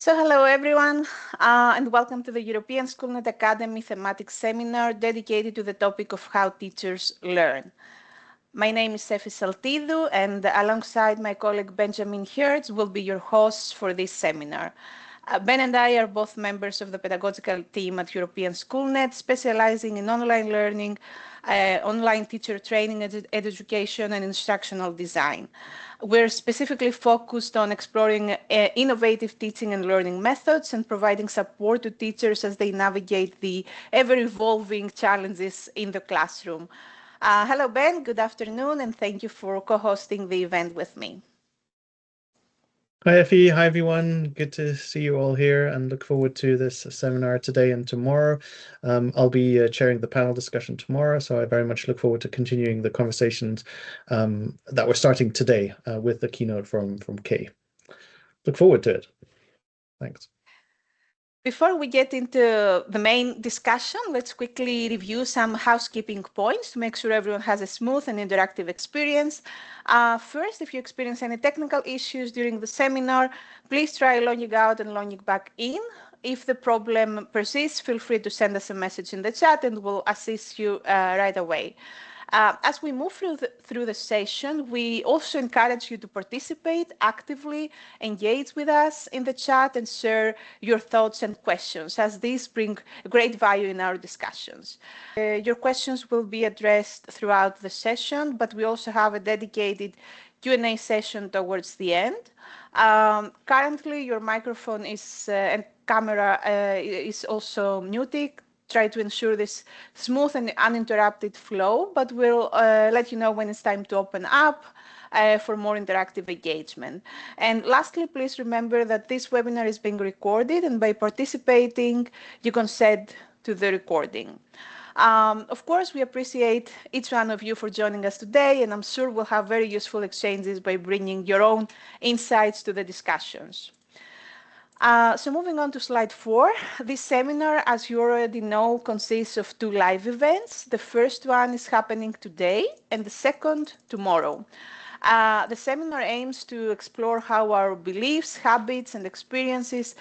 So hello everyone, and welcome to the European Schoolnet Academy thematic seminar dedicated to the topic of how teachers learn. My name is Sefi Saltidou, and alongside my colleague Benjamin Hertz will be your hosts for this seminar. Ben and I are both members of the pedagogical team at European Schoolnet, specializing in online learning, online teacher training, education, and instructional design. We're specifically focused on exploring innovative teaching and learning methods and providing support to teachers as they navigate the ever-evolving challenges in the classroom. Hello, Ben. Good afternoon, and thank you for co-hosting the event with me. Hi, Effie. Hi, everyone. Good to see you all here and look forward to this seminar today and tomorrow. I'll be chairing the panel discussion tomorrow, so I very much look forward to continuing the conversations that we're starting today with the keynote from Kay. Look forward to it. Thanks. Before we get into the main discussion, let's quickly review some housekeeping points to make sure everyone has a smooth and interactive experience. First, if you experience any technical issues during the seminar, please try logging out and logging back in. If the problem persists, feel free to send us a message in the chat and we'll assist you right away. As we move through the session, we also encourage you to participate actively, engage with us in the chat, and share your thoughts and questions, as these bring great value in our discussions. Your questions will be addressed throughout the session, but we also have a dedicated Q&A session towards the end. Currently, your microphone and camera is also muted. Try to ensure this smooth and uninterrupted flow, but we'll let you know when it's time to open up for more interactive engagement. And lastly, please remember that this webinar is being recorded, and by participating, you consent to the recording. Of course, we appreciate each one of you for joining us today, and I'm sure we'll have very useful exchanges by bringing your own insights to the discussions. So moving on to slide 4, this seminar, as you already know, consists of 2 live events. The first one is happening today and the second tomorrow. The seminar aims to explore how our beliefs, habits, and experiences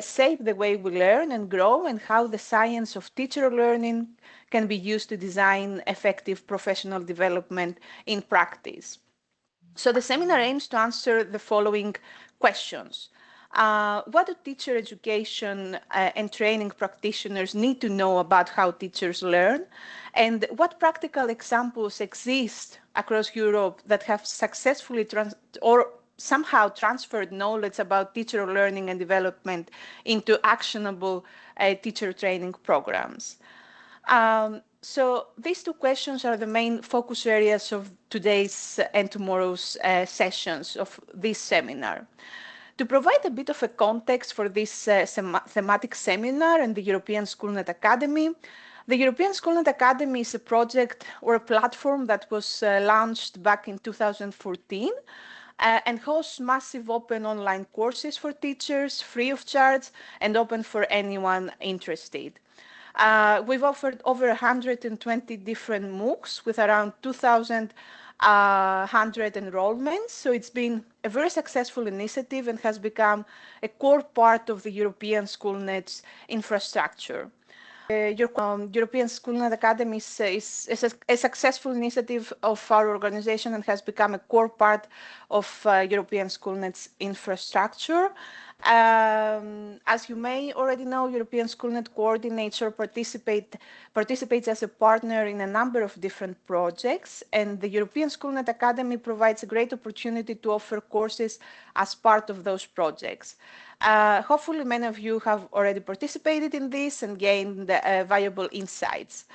shape the way we learn and grow, and how the science of teacher learning can be used to design effective professional development in practice. So the seminar aims to answer the following questions. What do teacher education and training practitioners need to know about how teachers learn? And what practical examples exist across Europe that have successfully somehow transferred knowledge about teacher learning and development into actionable teacher training programs? So these 2 questions are the main focus areas of today's and tomorrow's sessions of this seminar. To provide a bit of a context for this thematic seminar and the European Schoolnet Academy, the European Schoolnet Academy is a project or a platform that was launched back in 2014 and hosts massive open online courses for teachers, free of charge, and open for anyone interested. We've offered over 120 different MOOCs with around 2,100 enrollments. So it's been a very successful initiative and has become a core part of the European Schoolnet's infrastructure. European Schoolnet Academy is a successful initiative of our organization and has become a core part of European Schoolnet's infrastructure. As you may already know, European Schoolnet coordinates or participates as a partner in a number of different projects, and the European Schoolnet Academy provides a great opportunity to offer courses as part of those projects. Hopefully, many of you have already participated in this and gained valuable insights.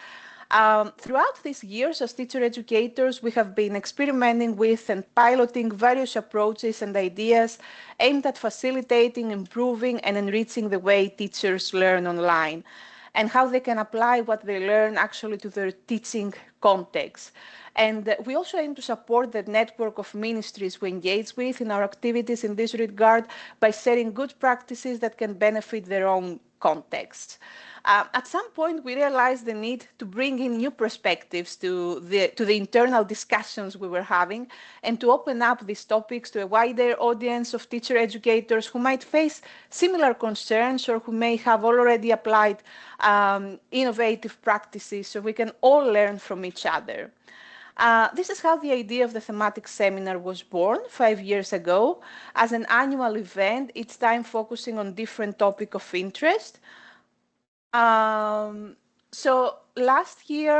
Throughout these years, as teacher educators, we have been experimenting with and piloting various approaches and ideas aimed at facilitating, improving, and enriching the way teachers learn online, and how they can apply what they learn actually to their teaching context. And we also aim to support the network of ministries we engage with in our activities in this regard by sharing good practices that can benefit their own contexts. At some point, we realized the need to bring in new perspectives to the internal discussions we were having and to open up these topics to a wider audience of teacher educators who might face similar concerns or who may have already applied innovative practices so we can all learn from each other. This is how the idea of the thematic seminar was born 5 years ago as an annual event, each time focusing on different topic of interest. So last year,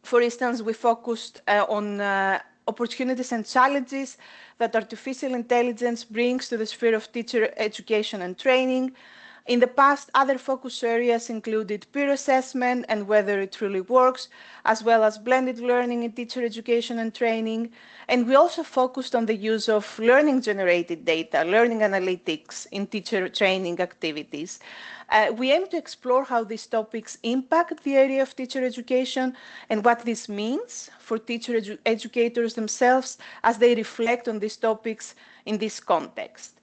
for instance, we focused on opportunities and challenges that artificial intelligence brings to the sphere of teacher education and training. In the past, other focus areas included peer assessment and whether it truly works, as well as blended learning in teacher education and training. And we also focused on the use of learning-generated data, learning analytics in teacher training activities. We aim to explore how these topics impact the area of teacher education and what this means for teacher educators themselves as they reflect on these topics in this context.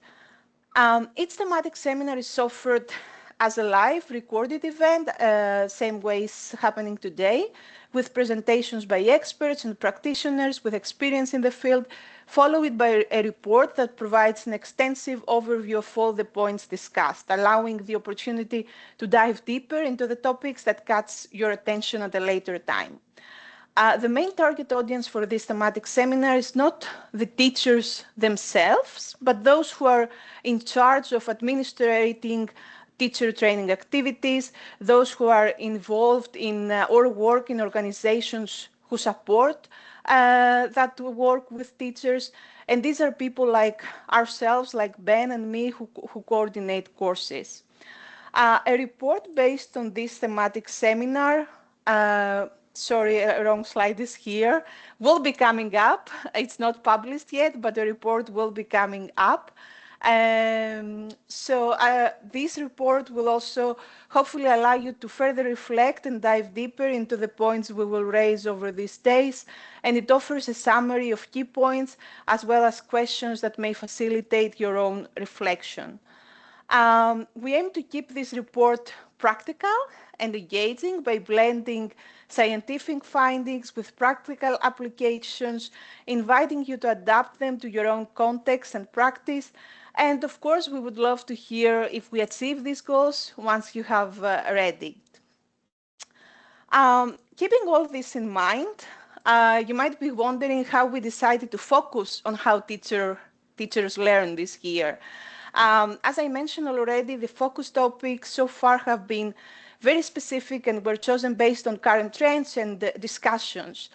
Each thematic seminar is offered as a live recorded event, same way it's happening today, with presentations by experts and practitioners with experience in the field, followed by a report that provides an extensive overview of all the points discussed, allowing the opportunity to dive deeper into the topics that catch your attention at a later time. The main target audience for this thematic seminar is not the teachers themselves, but those who are in charge of administrating teacher training activities, those who are involved in or work in organizations who support that work with teachers. And these are people like ourselves, like Ben and me, who coordinate courses. A report based on this thematic seminar, sorry, wrong slide is here, will be coming up. It's not published yet, but the report will be coming up. This report will also hopefully allow you to further reflect and dive deeper into the points we will raise over these days. And it offers a summary of key points as well as questions that may facilitate your own reflection. We aim to keep this report practical and engaging by blending scientific findings with practical applications, inviting you to adapt them to your own context and practice. And of course, we would love to hear if we achieve these goals once you have read it. Keeping all this in mind, you might be wondering how we decided to focus on how teachers learn this year. As I mentioned already, the focus topics so far have been very specific and were chosen based on current trends and discussions.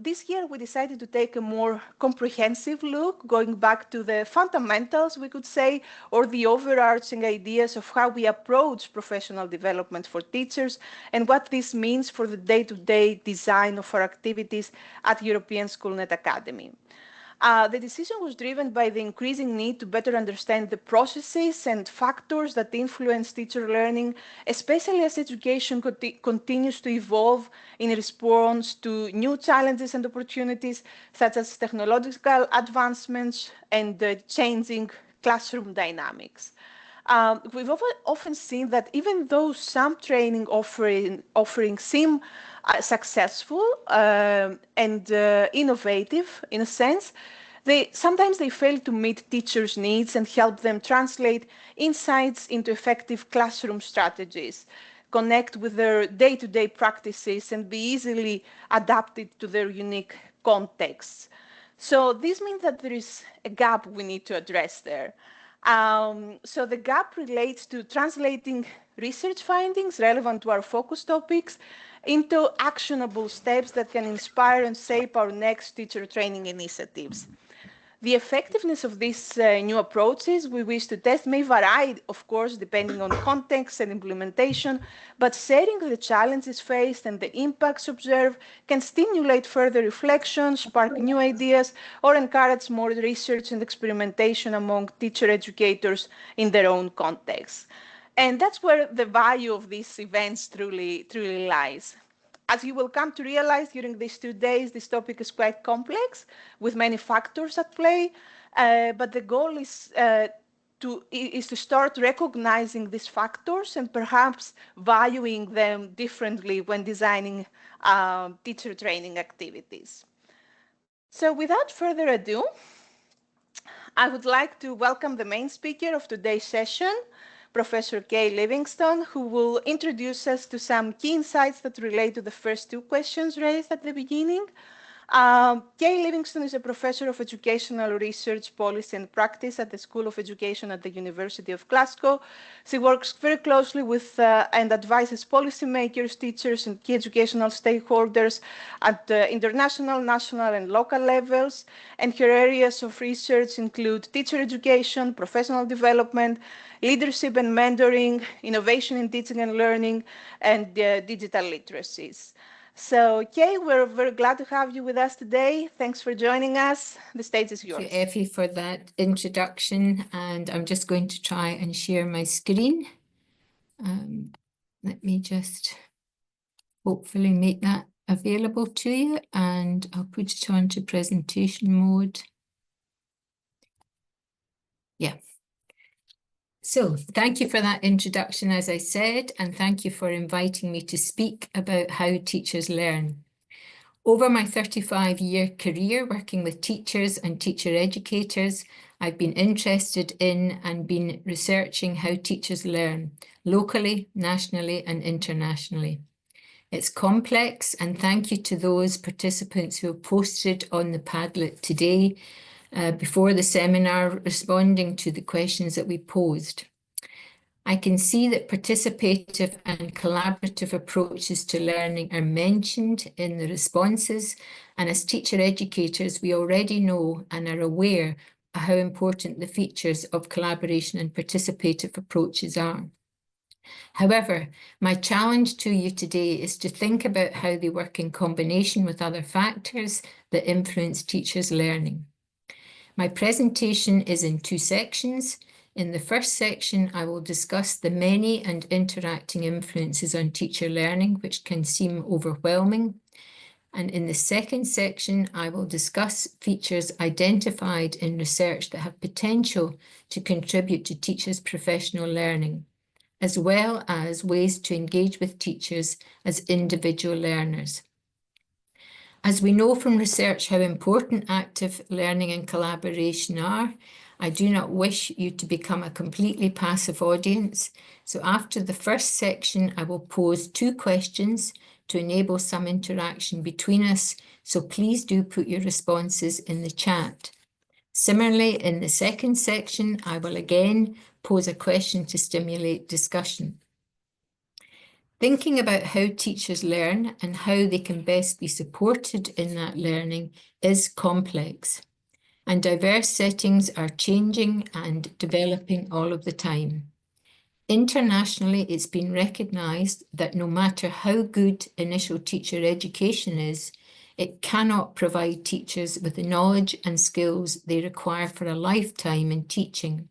This year, we decided to take a more comprehensive look, going back to the fundamentals, we could say, or the overarching ideas of how we approach professional development for teachers and what this means for the day-to-day design of our activities at European Schoolnet Academy. The decision was driven by the increasing need to better understand the processes and factors that influence teacher learning, especially as education continues to evolve in response to new challenges and opportunities, such as technological advancements and changing classroom dynamics. We've often seen that even though some training offerings seem successful and innovative in a sense, sometimes they fail to meet teachers' needs and help them translate insights into effective classroom strategies, connect with their day-to-day practices, and be easily adapted to their unique contexts. So this means that there is a gap we need to address there. So the gap relates to translating research findings relevant to our focus topics into actionable steps that can inspire and shape our next teacher training initiatives. The effectiveness of these new approaches we wish to test may vary, of course, depending on context and implementation, but sharing the challenges faced and the impacts observed can stimulate further reflection, spark new ideas, or encourage more research and experimentation among teacher educators in their own context. And that's where the value of these events truly lies. As you will come to realize during these 2 days, this topic is quite complex with many factors at play, but the goal is is to start recognizing these factors and perhaps valuing them differently when designing teacher training activities. So without further ado, I would like to welcome the main speaker of today's session, Professor Kay Livingstone, who will introduce us to some key insights that relate to the first two questions raised at the beginning. Kay Livingstone is a professor of educational research, policy and practice at the School of Education at the University of Glasgow. She works very closely with and advises policymakers, teachers and key educational stakeholders at international, national and local levels. And her areas of research include teacher education, professional development, leadership and mentoring, innovation in teaching and learning, and digital literacies. So, Kay, we're very glad to have you with us today. Thanks for joining us. The stage is yours. Thank you, Effie, for that introduction. And I'm just going to try and share my screen. Let me just hopefully make that available to you. And I'll put it onto presentation mode. Yeah. So thank you for that introduction, as I said, and thank you for inviting me to speak about how teachers learn. Over my 35-year career working with teachers and teacher educators, I've been interested in and been researching how teachers learn locally, nationally, and internationally. It's complex, and thank you to those participants who have posted on the Padlet today before the seminar responding to the questions that we posed. I can see that participative and collaborative approaches to learning are mentioned in the responses, and as teacher educators, we already know and are aware of how important the features of collaboration and participative approaches are. However, my challenge to you today is to think about how they work in combination with other factors that influence teachers' learning. My presentation is in two sections. In the first section, I will discuss the many and interacting influences on teacher learning, which can seem overwhelming. And in the second section, I will discuss features identified in research that have potential to contribute to teachers' professional learning, as well as ways to engage with teachers as individual learners. As we know from research how important active learning and collaboration are, I do not wish you to become a completely passive audience. So after the first section, I will pose two questions to enable some interaction between us. So please do put your responses in the chat. Similarly, in the second section, I will again pose a question to stimulate discussion. Thinking about how teachers learn and how they can best be supported in that learning is complex, and diverse settings are changing and developing all of the time. Internationally, it's been recognised that no matter how good initial teacher education is, it cannot provide teachers with the knowledge and skills they require for a lifetime in teaching.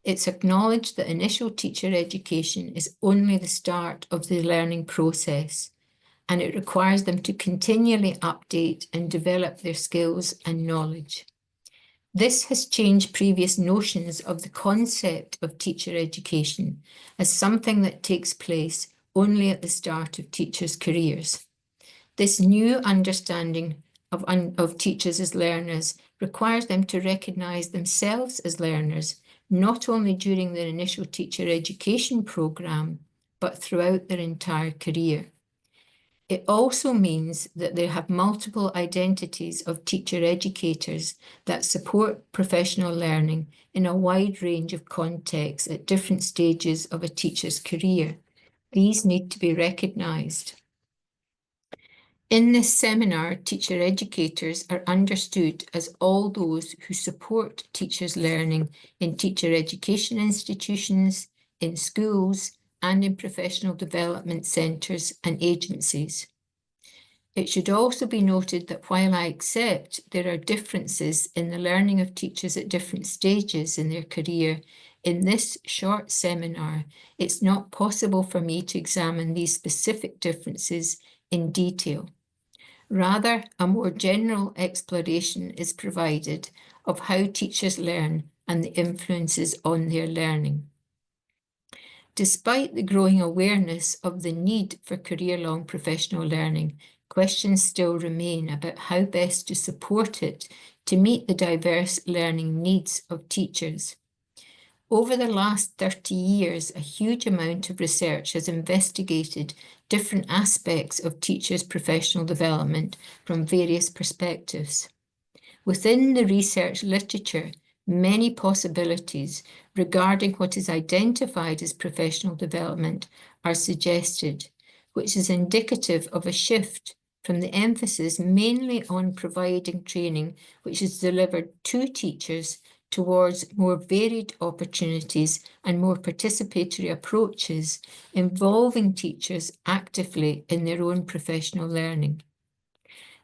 It's acknowledged that initial teacher education is only the start of the learning process, and it requires them to continually update and develop their skills and knowledge. This has changed previous notions of the concept of teacher education as something that takes place only at the start of teachers' careers. This new understanding of teachers as learners requires them to recognise themselves as learners, not only during their initial teacher education programme, but throughout their entire career. It also means that they have multiple identities of teacher educators that support professional learning in a wide range of contexts at different stages of a teacher's career. These need to be recognised. In this seminar, teacher educators are understood as all those who support teachers' learning in teacher education institutions, in schools, and in professional development centres and agencies. It should also be noted that while I accept there are differences in the learning of teachers at different stages in their career, in this short seminar, it's not possible for me to examine these specific differences in detail. Rather, a more general exploration is provided of how teachers learn and the influences on their learning. Despite the growing awareness of the need for career-long professional learning, questions still remain about how best to support it to meet the diverse learning needs of teachers. Over the last 30 years, a huge amount of research has investigated different aspects of teachers' professional development from various perspectives. Within the research literature, many possibilities regarding what is identified as professional development are suggested, which is indicative of a shift from the emphasis mainly on providing training which is delivered to teachers towards more varied opportunities and more participatory approaches involving teachers actively in their own professional learning.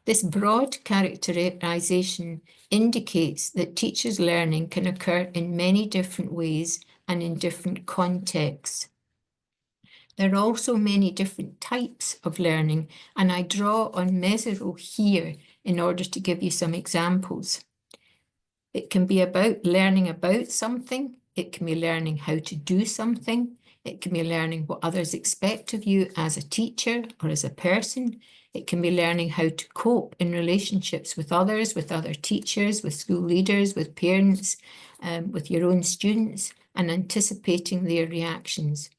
This broad characterization indicates that teachers' learning can occur in many different ways and in different contexts. There are also many different types of learning, and I draw on Mesereau here in order to give you some examples. It can be about learning about something, it can be learning how to do something, it can be learning what others expect of you as a teacher or as a person. It can be learning how to cope in relationships with others, with other teachers, with school leaders, with parents, with your own students, and anticipating their reactions.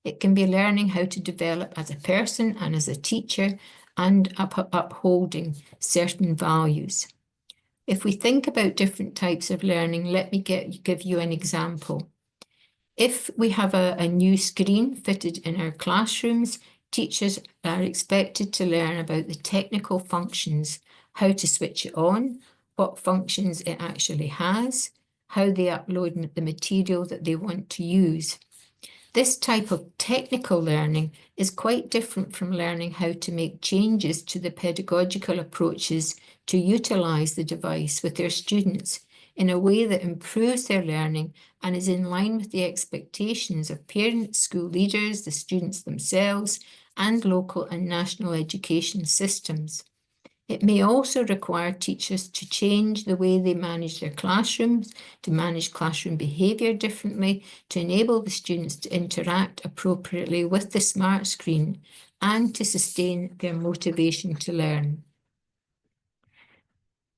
It can be learning how to develop as a person and as a teacher and upholding certain values. If we think about different types of learning, let me give you an example. If we have a new screen fitted in our classrooms, teachers are expected to learn about the technical functions, how to switch it on, what functions it actually has, how they upload the material that they want to use. This type of technical learning is quite different from learning how to make changes to the pedagogical approaches to utilize the device with their students in a way that improves their learning and is in line with the expectations of parents, school leaders, the students themselves, and local and national education systems. It may also require teachers to change the way they manage their classrooms, to manage classroom behaviour differently, to enable the students to interact appropriately with the smart screen, and to sustain their motivation to learn.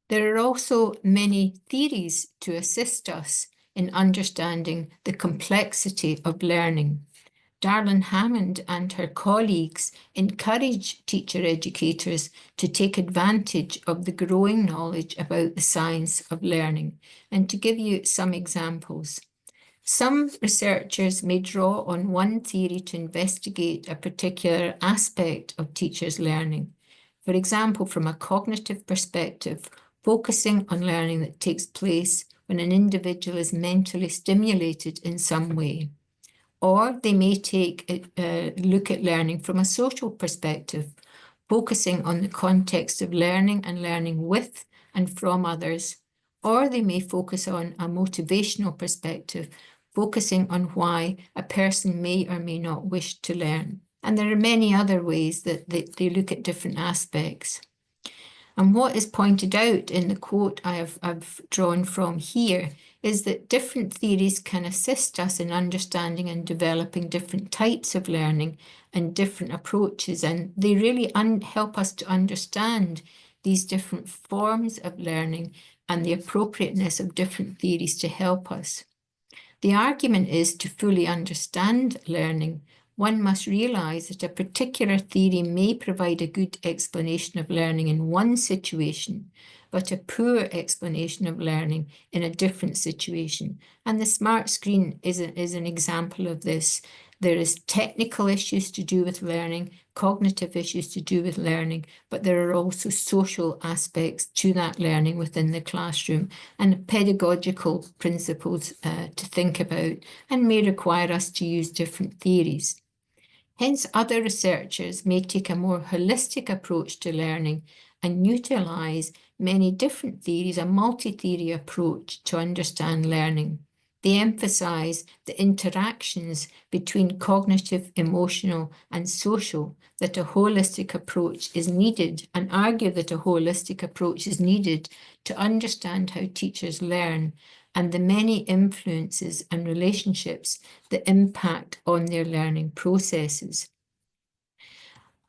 There are also many theories to assist us in understanding the complexity of learning. Darlene Hammond and her colleagues encourage teacher educators to take advantage of the growing knowledge about the science of learning. And to give you some examples, some researchers may draw on one theory to investigate a particular aspect of teachers' learning. For example, from a cognitive perspective, focusing on learning that takes place when an individual is mentally stimulated in some way. Or they may take a look at learning from a social perspective, focusing on the context of learning and learning with and from others. Or they may focus on a motivational perspective, focusing on why a person may or may not wish to learn. And there are many other ways that they look at different aspects. And what is pointed out in the quote I've drawn from here is that different theories can assist us in understanding and developing different types of learning and different approaches, and they really help us to understand these different forms of learning and the appropriateness of different theories to help us. The argument is to fully understand learning, one must realise that a particular theory may provide a good explanation of learning in one situation, but a poor explanation of learning in a different situation. And the smart screen is an example of this. There is technical issues to do with learning, cognitive issues to do with learning, but there are also social aspects to that learning within the classroom and pedagogical principles to think about, and may require us to use different theories. Hence, other researchers may take a more holistic approach to learning and utilise many different theories, a multi-theory approach to understand learning. They emphasise the interactions between cognitive, emotional and social, that a holistic approach is needed, and argue that a holistic approach is needed to understand how teachers learn and the many influences and relationships that impact on their learning processes.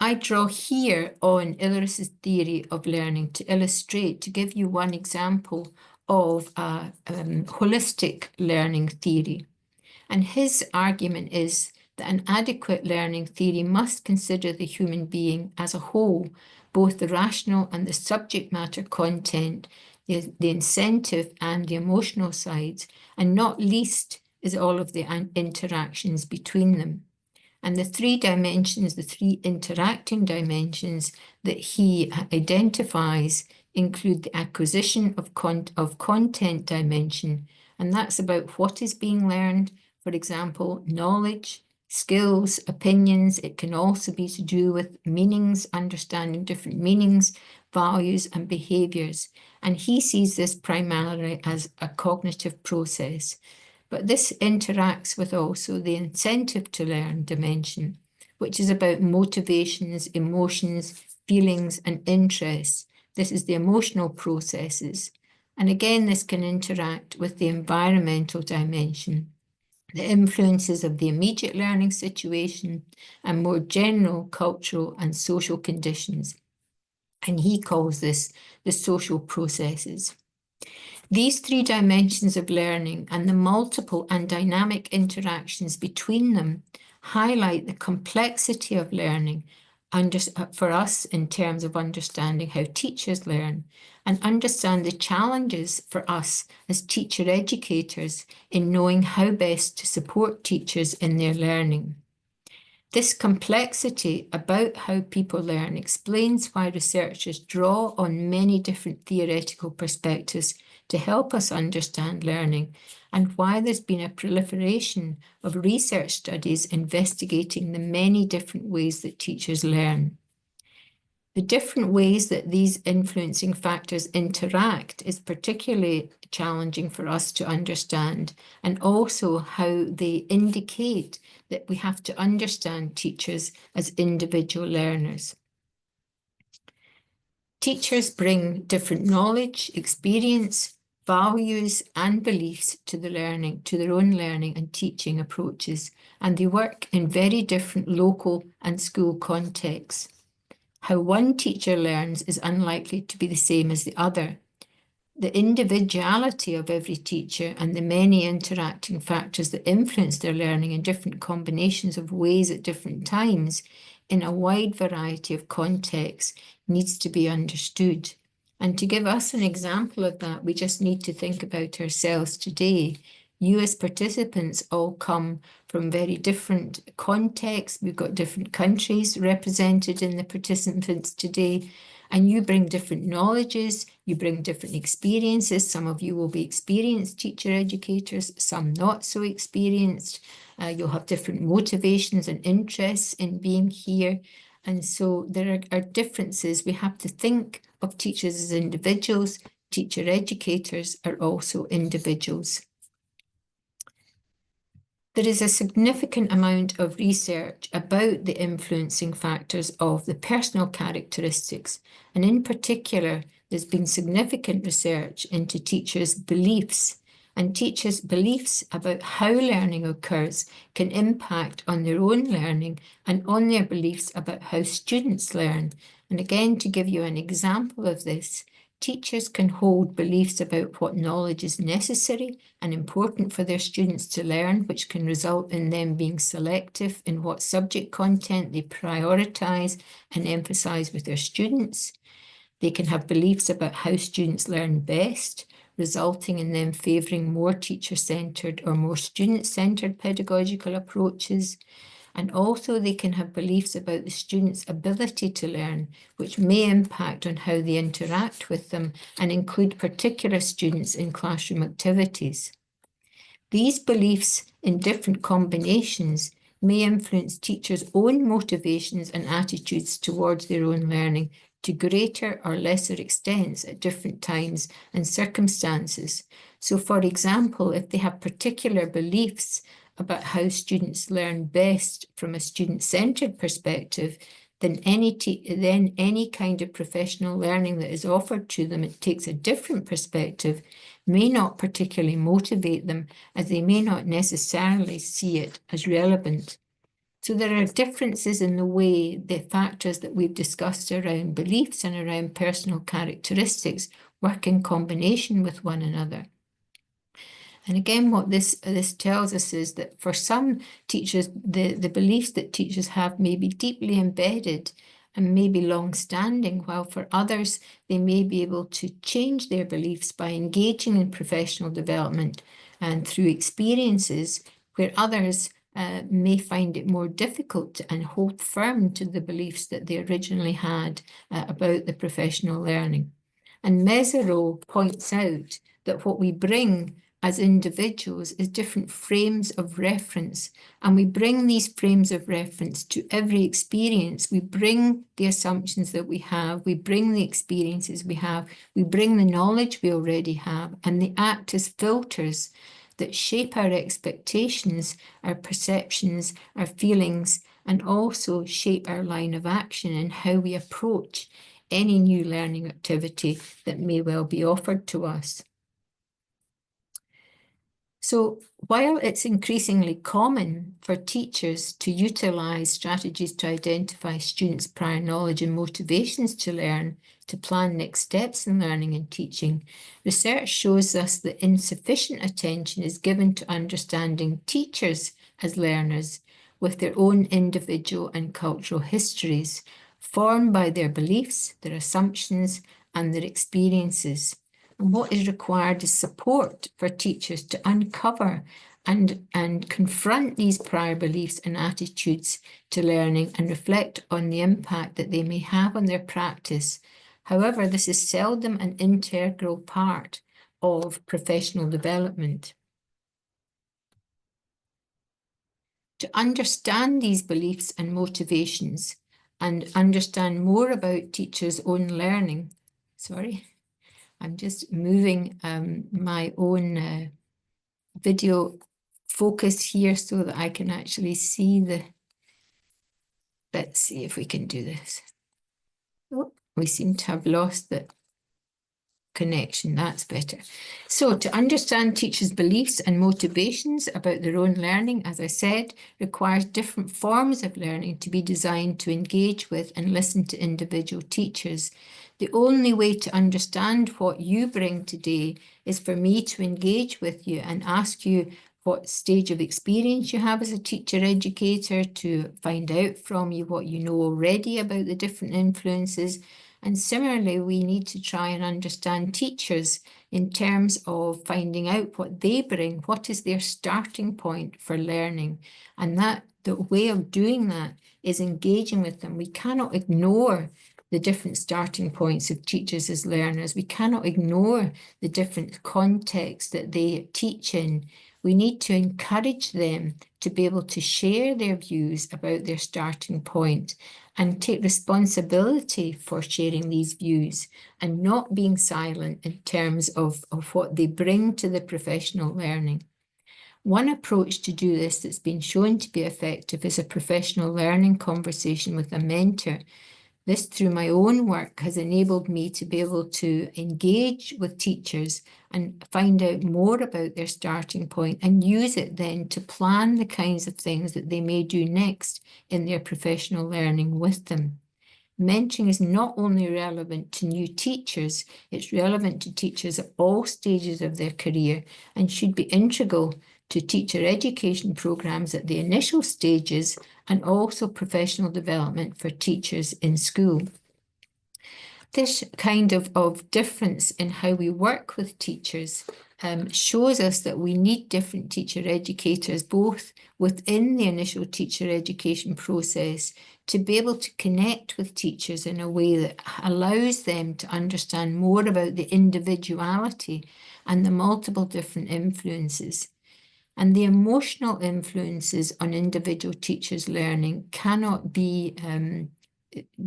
I draw here on Illyris's theory of learning to illustrate, to give you one example of a holistic learning theory. And his argument is that an adequate learning theory must consider the human being as a whole, both the rational and the subject matter content, the incentive and the emotional sides, and not least is all of the interactions between them. And the three dimensions, the three interacting dimensions that he identifies include the acquisition of content dimension, and that's about what is being learned, for example, knowledge, skills, opinions. It can also be to do with meanings, understanding different meanings, values, and behaviors. And he sees this primarily as a cognitive process. But this interacts with also the incentive to learn dimension, which is about motivations, emotions, feelings, and interests. This is the emotional processes. And again, this can interact with the environmental dimension, the influences of the immediate learning situation, and more general cultural and social conditions. And he calls this the social processes. These three dimensions of learning and the multiple and dynamic interactions between them highlight the complexity of learning for us in terms of understanding how teachers learn, and understand the challenges for us as teacher educators in knowing how best to support teachers in their learning. This complexity about how people learn explains why researchers draw on many different theoretical perspectives to help us understand learning, and why there's been a proliferation of research studies investigating the many different ways that teachers learn. The different ways that these influencing factors interact is particularly challenging for us to understand, and also how they indicate that we have to understand teachers as individual learners. Teachers bring different knowledge, experience, values, and beliefs to the learning, to their own learning and teaching approaches, and they work in very different local and school contexts. How one teacher learns is unlikely to be the same as the other. The individuality of every teacher and the many interacting factors that influence their learning in different combinations of ways at different times in a wide variety of contexts needs to be understood. And to give us an example of that, we just need to think about ourselves today. You as participants all come from very different contexts. We've got different countries represented in the participants today, and you bring different knowledges, you bring different experiences. Some of you will be experienced teacher educators, some not so experienced. You'll have different motivations and interests in being here. And so there are differences. We have to think of teachers as individuals. Teacher educators are also individuals. There is a significant amount of research about the influencing factors of the personal characteristics, and in particular, there's been significant research into teachers' beliefs, and teachers' beliefs about how learning occurs can impact on their own learning and on their beliefs about how students learn. And again, to give you an example of this, teachers can hold beliefs about what knowledge is necessary and important for their students to learn, which can result in them being selective in what subject content they prioritize and emphasize with their students. They can have beliefs about how students learn best, resulting in them favoring more teacher-centered or more student-centered pedagogical approaches. And also they can have beliefs about the students' ability to learn, which may impact on how they interact with them and include particular students in classroom activities. These beliefs in different combinations may influence teachers' own motivations and attitudes towards their own learning to greater or lesser extents at different times and circumstances. So, for example, if they have particular beliefs about how students learn best from a student-centered perspective, then any kind of professional learning that is offered to them, it takes a different perspective, may not particularly motivate them, as they may not necessarily see it as relevant. So there are differences in the way the factors that we've discussed around beliefs and around personal characteristics work in combination with one another. And again, what this tells us is that for some teachers, the beliefs that teachers have may be deeply embedded and may be long-standing, while for others, they may be able to change their beliefs by engaging in professional development and through experiences, where others may find it more difficult and hold firm to the beliefs that they originally had about the professional learning. And Mesereau points out that what we bring as individuals is different frames of reference, and we bring these frames of reference to every experience. We bring the assumptions that we have, we bring the experiences we have, we bring the knowledge we already have, and they act as filters that shape our expectations, our perceptions, our feelings, and also shape our line of action and how we approach any new learning activity that may well be offered to us. So while it's increasingly common for teachers to utilise strategies to identify students' prior knowledge and motivations to learn, to plan next steps in learning and teaching, research shows us that insufficient attention is given to understanding teachers as learners with their own individual and cultural histories, formed by their beliefs, their assumptions, and their experiences. And what is required is support for teachers to uncover and confront these prior beliefs and attitudes to learning and reflect on the impact that they may have on their practice. However, this is seldom an integral part of professional development. To understand these beliefs and motivations and understand more about teachers' own learning, I'm just moving my own video focus here so that I can actually see the, let's see if we can do this. Oh, we seem to have lost the connection, that's better. So to understand teachers' beliefs and motivations about their own learning, as I said, requires different forms of learning to be designed to engage with and listen to individual teachers. The only way to understand what you bring today is for me to engage with you and ask you what stage of experience you have as a teacher educator, to find out from you what you know already about the different influences. And similarly, we need to try and understand teachers in terms of finding out what they bring, what is their starting point for learning. And that the way of doing that is engaging with them. We cannot ignore the different starting points of teachers as learners. We cannot ignore the different contexts that they teach in. We need to encourage them to be able to share their views about their starting point and take responsibility for sharing these views and not being silent in terms of what they bring to the professional learning. One approach to do this that's been shown to be effective is a professional learning conversation with a mentor. This, through my own work, has enabled me to be able to engage with teachers and find out more about their starting point and use it then to plan the kinds of things that they may do next in their professional learning with them. Mentoring is not only relevant to new teachers, it's relevant to teachers at all stages of their career and should be integral to teacher education programs at the initial stages and also professional development for teachers in school. This kind of difference in how we work with teachers shows us that we need different teacher educators, both within the initial teacher education process, to be able to connect with teachers in a way that allows them to understand more about the individuality and the multiple different influences. And the emotional influences on individual teachers' learning cannot be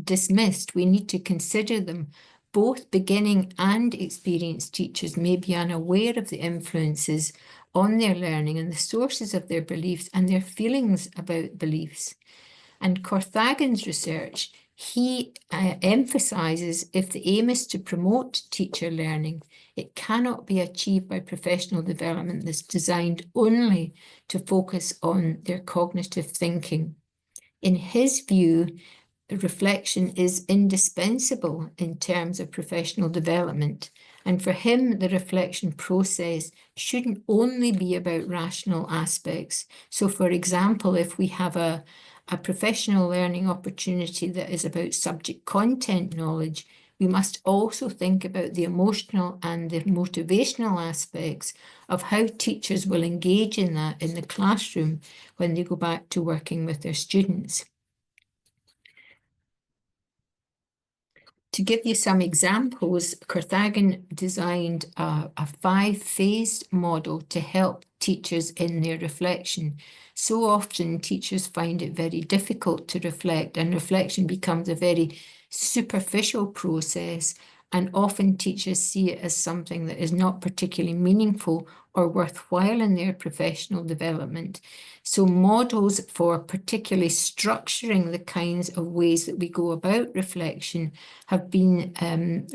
dismissed. We need to consider them. Both beginning and experienced teachers may be unaware of the influences on their learning and the sources of their beliefs and their feelings about beliefs. And Corthagen's research, He emphasises if the aim is to promote teacher learning, it cannot be achieved by professional development that's designed only to focus on their cognitive thinking. In his view, reflection is indispensable in terms of professional development. And for him, the reflection process shouldn't only be about rational aspects. So, for example, if we have a professional learning opportunity that is about subject content knowledge, we must also think about the emotional and the motivational aspects of how teachers will engage in that in the classroom when they go back to working with their students. To give you some examples, Carthagen designed a 5-phased model to help teachers in their reflection. So often teachers find it very difficult to reflect, and reflection becomes a very superficial process, and often teachers see it as something that is not particularly meaningful or worthwhile in their professional development. So models for particularly structuring the kinds of ways that we go about reflection have been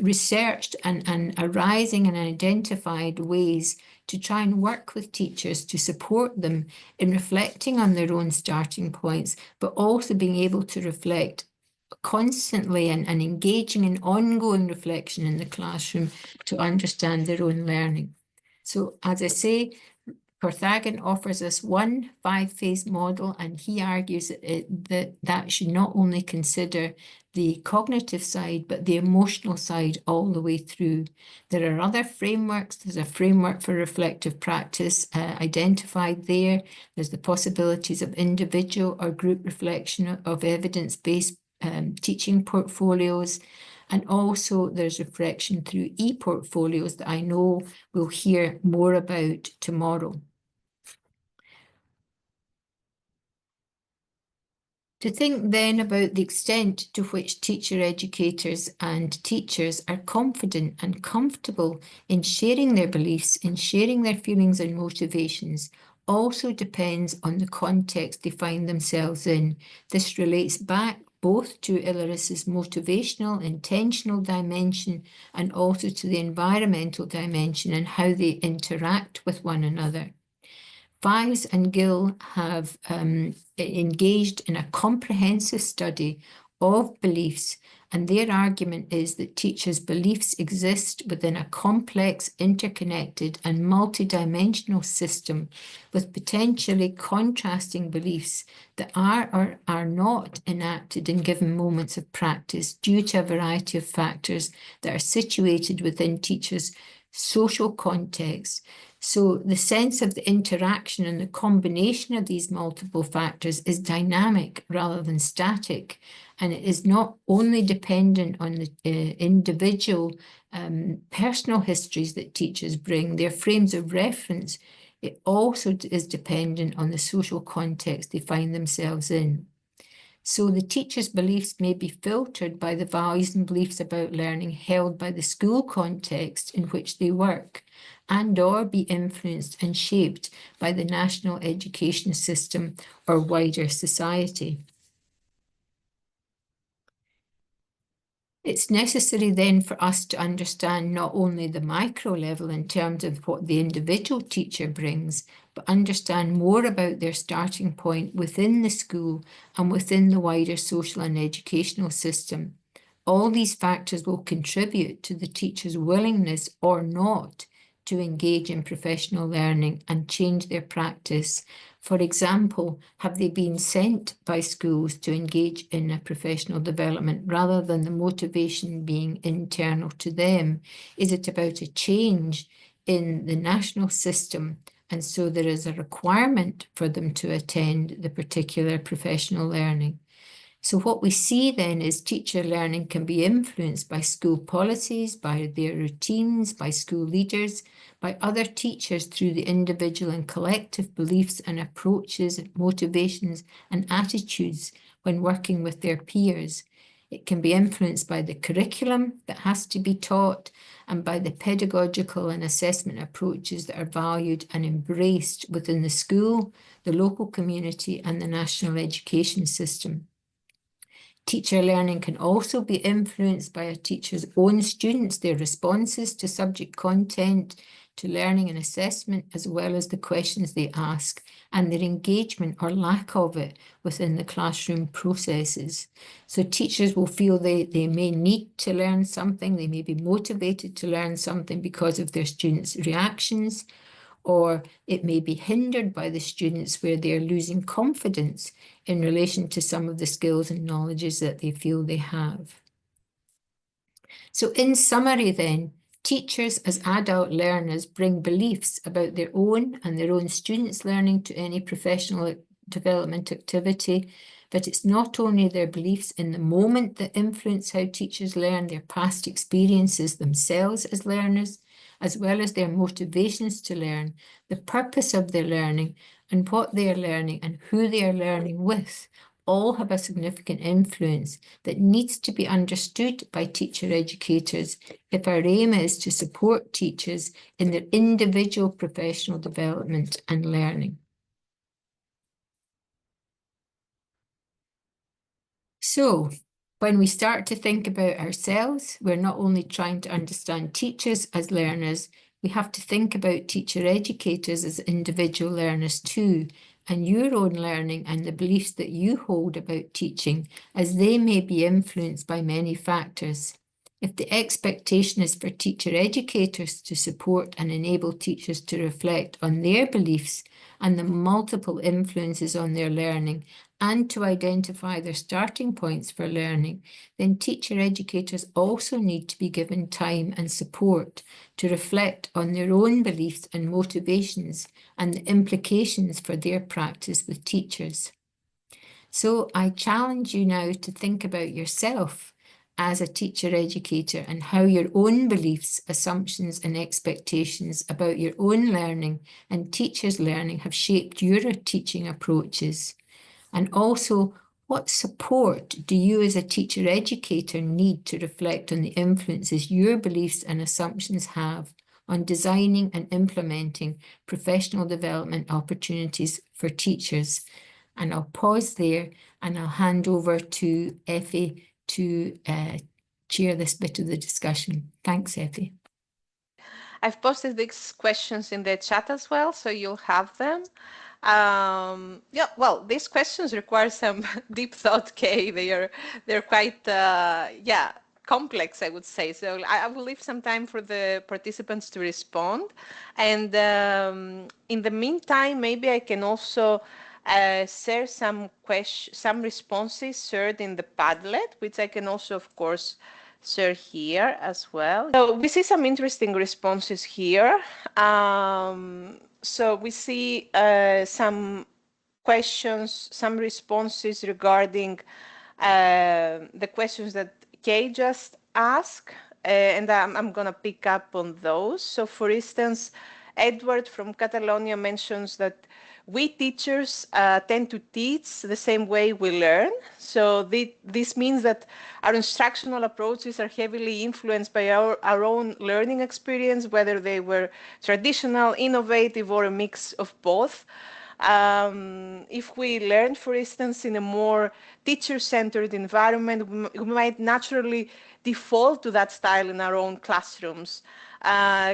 researched and arising and identified ways to try and work with teachers to support them in reflecting on their own starting points, but also being able to reflect constantly and engaging in ongoing reflection in the classroom to understand their own learning. So, as I say, Carthagen offers us one 5-phase model, and he argues that should not only consider the cognitive side, but the emotional side all the way through. There are other frameworks. There's a framework for reflective practice identified there. There's the possibilities of individual or group reflection of evidence-based teaching portfolios. And also there's reflection through e-portfolios that I know we'll hear more about tomorrow. To think then about the extent to which teacher educators and teachers are confident and comfortable in sharing their beliefs, in sharing their feelings and motivations, also depends on the context they find themselves in. This relates back both to Illyris's motivational, intentional dimension, and also to the environmental dimension and how they interact with one another. Fives and Gill have engaged in a comprehensive study of beliefs, and their argument is that teachers' beliefs exist within a complex, interconnected and multidimensional system with potentially contrasting beliefs that are or are not enacted in given moments of practice due to a variety of factors that are situated within teachers' social context. So the sense of the interaction and the combination of these multiple factors is dynamic rather than static, and it is not only dependent on the individual personal histories that teachers bring, their frames of reference. It also is dependent on the social context they find themselves in. So the teacher's beliefs may be filtered by the values and beliefs about learning held by the school context in which they work, and or be influenced and shaped by the national education system or wider society. It's necessary then for us to understand not only the micro level in terms of what the individual teacher brings, but understand more about their starting point within the school and within the wider social and educational system. All these factors will contribute to the teacher's willingness or not to engage in professional learning and change their practice. For example, have they been sent by schools to engage in a professional development rather than the motivation being internal to them? Is it about a change in the national system, and so there is a requirement for them to attend the particular professional learning? So what we see then is teacher learning can be influenced by school policies, by their routines, by school leaders, by other teachers through the individual and collective beliefs and approaches, motivations and attitudes when working with their peers. It can be influenced by the curriculum that has to be taught and by the pedagogical and assessment approaches that are valued and embraced within the school, the local community and the national education system. Teacher learning can also be influenced by a teacher's own students, their responses to subject content, to learning and assessment, as well as the questions they ask and their engagement or lack of it within the classroom processes. So teachers will feel they may need to learn something, they may be motivated to learn something because of their students' reactions, or it may be hindered by the students where they're losing confidence in relation to some of the skills and knowledges that they feel they have. So in summary then, teachers as adult learners bring beliefs about their own and their own students' learning to any professional development activity, but it's not only their beliefs in the moment that influence how teachers learn, their past experiences themselves as learners, as well as their motivations to learn, the purpose of their learning, and what they are learning and who they are learning with, all have a significant influence that needs to be understood by teacher educators if our aim is to support teachers in their individual professional development and learning. So, when we start to think about ourselves, we're not only trying to understand teachers as learners, we have to think about teacher educators as individual learners too, and your own learning and the beliefs that you hold about teaching, as they may be influenced by many factors. If the expectation is for teacher educators to support and enable teachers to reflect on their beliefs and the multiple influences on their learning, and to identify their starting points for learning, then teacher educators also need to be given time and support to reflect on their own beliefs and motivations and the implications for their practice with teachers. So I challenge you now to think about yourself as a teacher educator and how your own beliefs, assumptions and expectations about your own learning and teachers' learning have shaped your teaching approaches. And also, what support do you as a teacher educator need to reflect on the influences your beliefs and assumptions have on designing and implementing professional development opportunities for teachers? And I'll pause there and I'll hand over to Effie to chair this bit of the discussion. Thanks, Effie. I've posted these questions in the chat as well, so you'll have them. Yeah, well, these questions require some deep thought, Kay. They're quite, yeah, complex, I would say. So I will leave some time for the participants to respond. And in the meantime, maybe I can also share some responses shared in the Padlet, which I can also, of course, share here as well. So we see some interesting responses here. So we see some questions, some responses regarding the questions that Kay just asked, and I'm going to pick up on those. So for instance, Edward from Catalonia mentions that we teachers tend to teach the same way we learn. So this means that our instructional approaches are heavily influenced by our own learning experience, whether they were traditional, innovative, or a mix of both. If we learn, for instance, in a more teacher-centered environment, we might naturally default to that style in our own classrooms.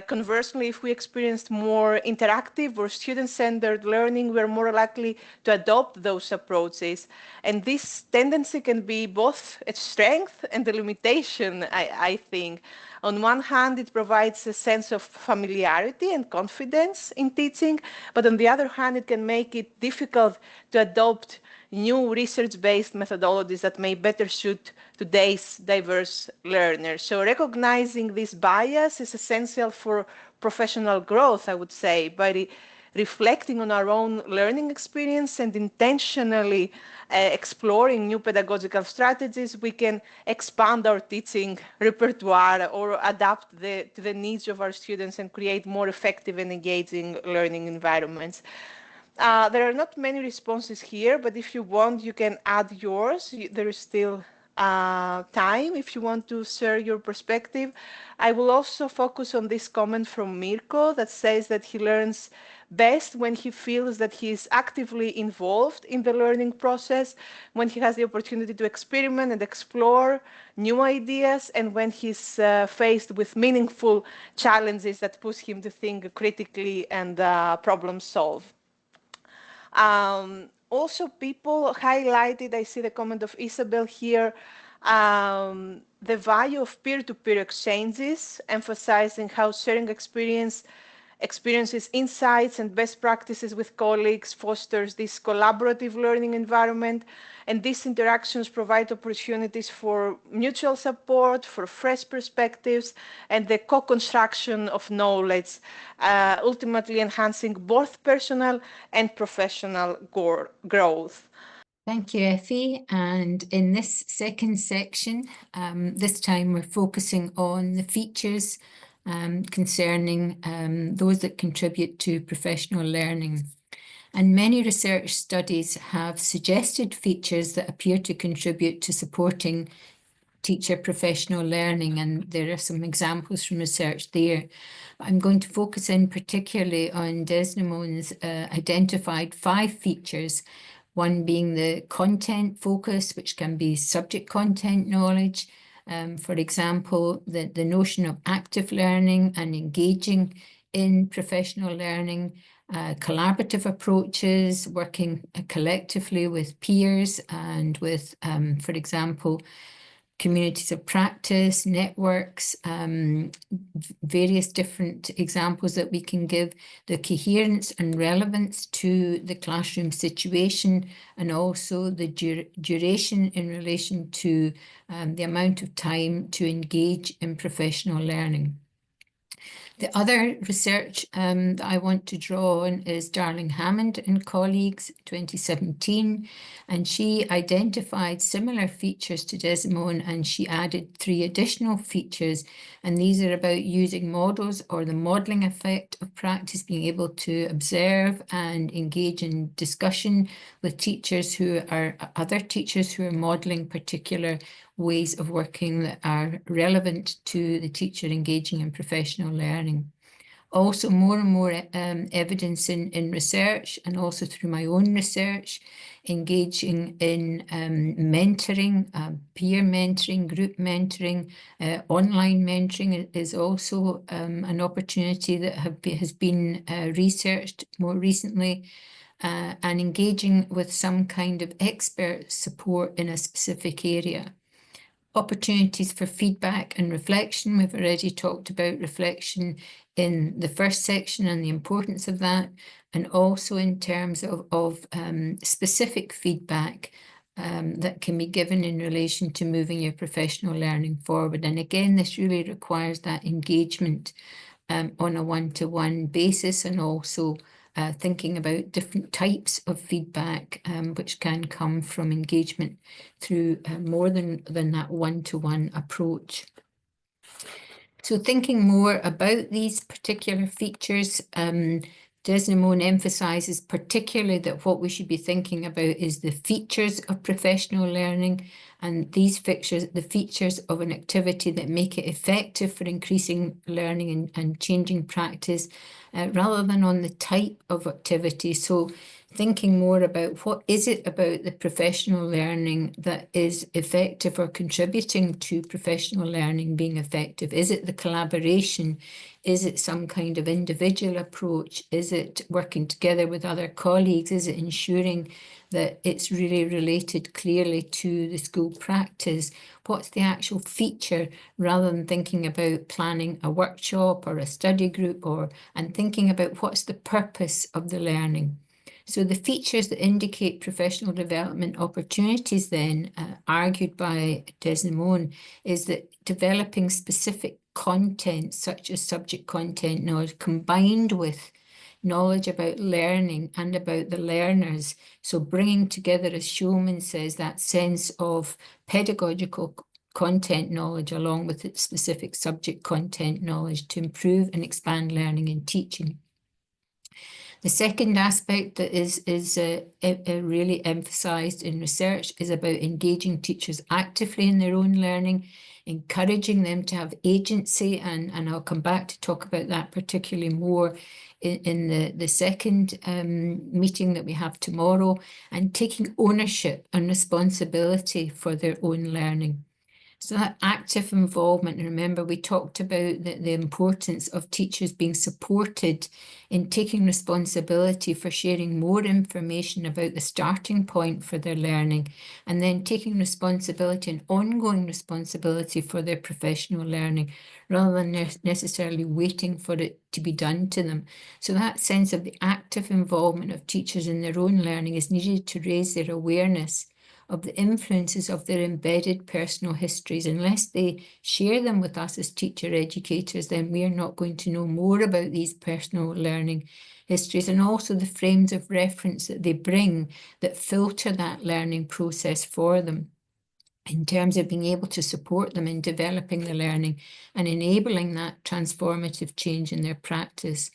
Conversely, if we experienced more interactive or student-centered learning, we're more likely to adopt those approaches. And this tendency can be both a strength and a limitation, I think. On one hand, it provides a sense of familiarity and confidence in teaching, but on the other hand, it can make it difficult to adopt new research-based methodologies that may better suit today's diverse learners. So recognizing this bias is essential for professional growth, I would say, by reflecting on our own learning experience and intentionally exploring new pedagogical strategies, we can expand our teaching repertoire or adapt to the needs of our students and create more effective and engaging learning environments. There are not many responses here, but if you want, you can add yours. There is still time if you want to share your perspective. I will also focus on this comment from Mirko that says that he learns best when he feels that he is actively involved in the learning process, when he has the opportunity to experiment and explore new ideas, and when he's faced with meaningful challenges that push him to think critically and problem solve. Also, people highlighted, I see the comment of Isabel here, the value of peer-to-peer exchanges, emphasizing how sharing experiences, insights, and best practices with colleagues fosters this collaborative learning environment. And these interactions provide opportunities for mutual support, for fresh perspectives, and the co-construction of knowledge, ultimately enhancing both personal and professional growth. Thank you, Effie. And in this second section, this time we're focusing on the features concerning those that contribute to professional learning. And many research studies have suggested features that appear to contribute to supporting teacher professional learning, and there are some examples from research there. I'm going to focus in particularly on Desdemona's identified 5 features, one being the content focus, which can be subject content knowledge. For example, the notion of active learning and engaging in professional learning, collaborative approaches, working collectively with peers and with, for example, communities of practice, networks, various different examples that we can give, the coherence and relevance to the classroom situation, and also the duration in relation to the amount of time to engage in professional learning. The other research that I want to draw on is Darling Hammond and colleagues, 2017, and she identified similar features to Desdemona, and she added 3 additional features, and these are about using models or the modelling effect of practice, being able to observe and engage in discussion with teachers who are other teachers who are modelling particular ways of working that are relevant to the teacher engaging in professional learning. Also, more and more evidence in research, and also through my own research, engaging in mentoring, peer mentoring, group mentoring, online mentoring is also an opportunity that has been researched more recently, and engaging with some kind of expert support in a specific area. Opportunities for feedback and reflection. We've already talked about reflection in the first section and the importance of that, and also in terms of specific feedback that can be given in relation to moving your professional learning forward. And again, this really requires that engagement on a one-to-one basis, and also thinking about different types of feedback which can come from engagement through more than that one-to-one approach. So thinking more about these particular features, Desdemona emphasises particularly that what we should be thinking about is the features of professional learning, and these features, the features of an activity that make it effective for increasing learning and changing practice, rather than on the type of activity. So thinking more about what is it about the professional learning that is effective or contributing to professional learning being effective. Is it the collaboration? Is it some kind of individual approach? Is it working together with other colleagues? Is it ensuring that it's really related clearly to the school practice? What's the actual feature, rather than thinking about planning a workshop or a study group, and thinking about what's the purpose of the learning? So the features that indicate professional development opportunities then, argued by Desdemona, is that developing specific content, such as subject content knowledge, combined with knowledge about learning and about the learners. So bringing together, as Shulman says, that sense of pedagogical content knowledge along with its specific subject content knowledge to improve and expand learning and teaching. The second aspect that is really emphasised in research is about engaging teachers actively in their own learning, encouraging them to have agency, and I'll come back to talk about that particularly more in the second meeting that we have tomorrow, and taking ownership and responsibility for their own learning. So that active involvement, and remember we talked about the importance of teachers being supported in taking responsibility for sharing more information about the starting point for their learning, and then taking responsibility and ongoing responsibility for their professional learning, rather than necessarily waiting for it to be done to them. So that sense of the active involvement of teachers in their own learning is needed to raise their awareness of the influences of their embedded personal histories. Unless they share them with us as teacher educators, then we are not going to know more about these personal learning histories, and also the frames of reference that they bring that filter that learning process for them, in terms of being able to support them in developing the learning and enabling that transformative change in their practice.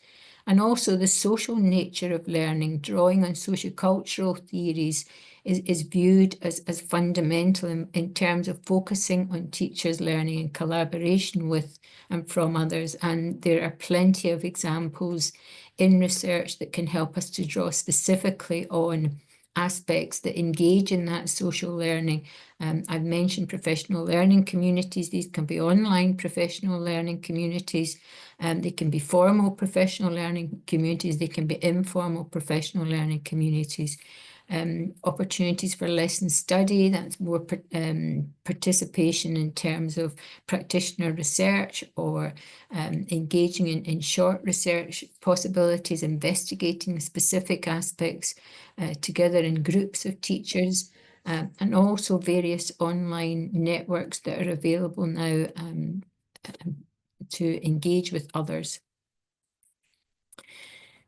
And also the social nature of learning, drawing on sociocultural theories, is viewed as fundamental in terms of focusing on teachers' learning in collaboration with and from others. And there are plenty of examples in research that can help us to draw specifically on aspects that engage in that social learning. I've mentioned professional learning communities. These can be online professional learning communities. They can be formal professional learning communities. They can be informal professional learning communities. Opportunities for lesson study, that's more participation in terms of practitioner research, or engaging in short research possibilities, investigating specific aspects together in groups of teachers, and also various online networks that are available now to engage with others.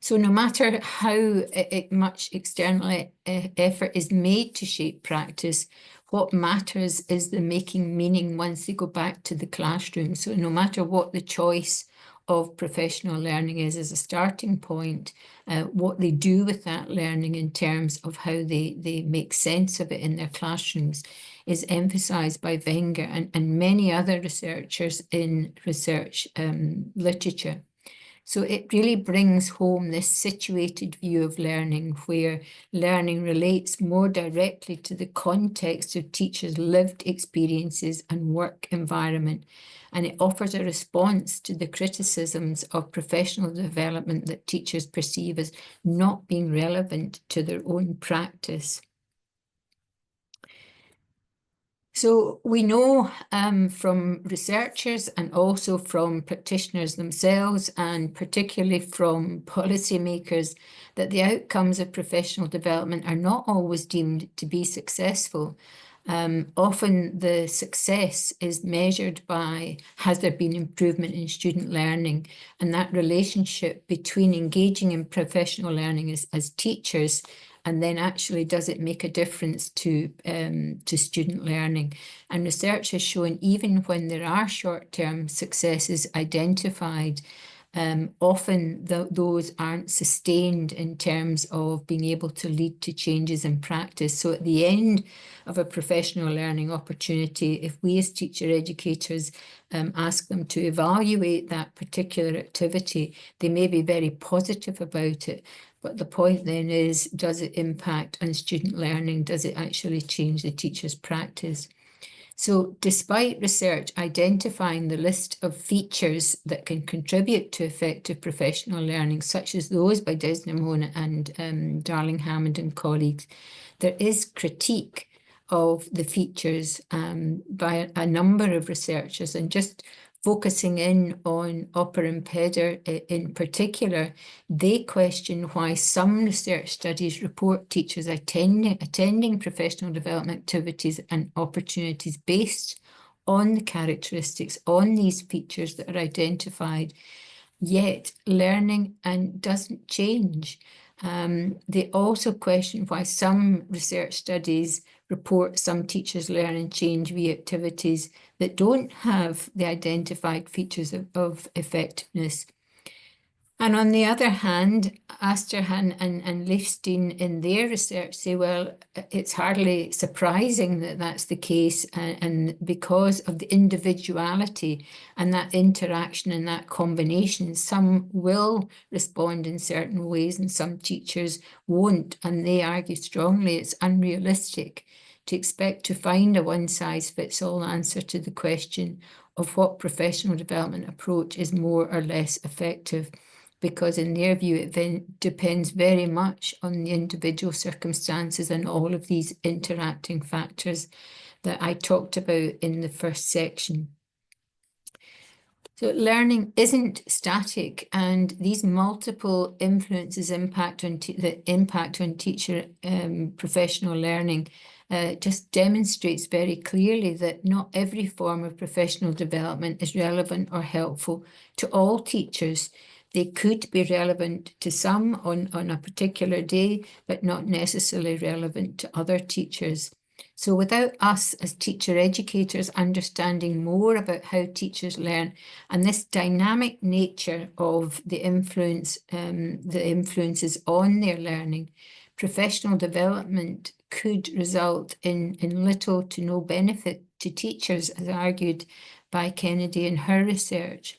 So no matter how much external effort is made to shape practice, what matters is the making meaning once they go back to the classroom. So no matter what the choice of professional learning is as a starting point, what they do with that learning in terms of how they make sense of it in their classrooms is emphasised by Wenger and many other researchers in research literature. So it really brings home this situated view of learning, where learning relates more directly to the context of teachers' lived experiences and work environment, and it offers a response to the criticisms of professional development that teachers perceive as not being relevant to their own practice. So we know from researchers and also from practitioners themselves, and particularly from policymakers, that the outcomes of professional development are not always deemed to be successful. Often the success is measured by, has there been improvement in student learning? And that relationship between engaging in professional learning as teachers, and then actually does it make a difference to student learning? And research has shown even when there are short-term successes identified, often those aren't sustained in terms of being able to lead to changes in practice. So at the end of a professional learning opportunity, if we as teacher educators ask them to evaluate that particular activity, they may be very positive about it. But the point then is, does it impact on student learning? Does it actually change the teacher's practice? So despite research identifying the list of features that can contribute to effective professional learning, such as those by Desdemona and Darling Hammond and colleagues, there is critique of the features by a number of researchers. And just focusing in on Upper and Peder in particular, they question why some research studies report teachers attending professional development activities and opportunities based on the characteristics, on these features that are identified, yet learning doesn't change. They also question why some research studies report some teachers learn and change via activities that don't have the identified features of effectiveness. And on the other hand, Asterhan and Leifstein in their research say, well, it's hardly surprising that that's the case, and because of the individuality and that interaction and that combination, some will respond in certain ways and some teachers won't. And they argue strongly it's unrealistic to expect to find a one-size-fits-all answer to the question of what professional development approach is more or less effective, because in their view, it depends very much on the individual circumstances and all of these interacting factors that I talked about in the first section. So learning isn't static, and these multiple influences impact on teacher professional learning just demonstrates very clearly that not every form of professional development is relevant or helpful to all teachers. They could be relevant to some on a particular day, but not necessarily relevant to other teachers. So without us as teacher educators understanding more about how teachers learn and this dynamic nature of the influences on their learning, professional development could result in little to no benefit to teachers, as argued by Kennedy in her research.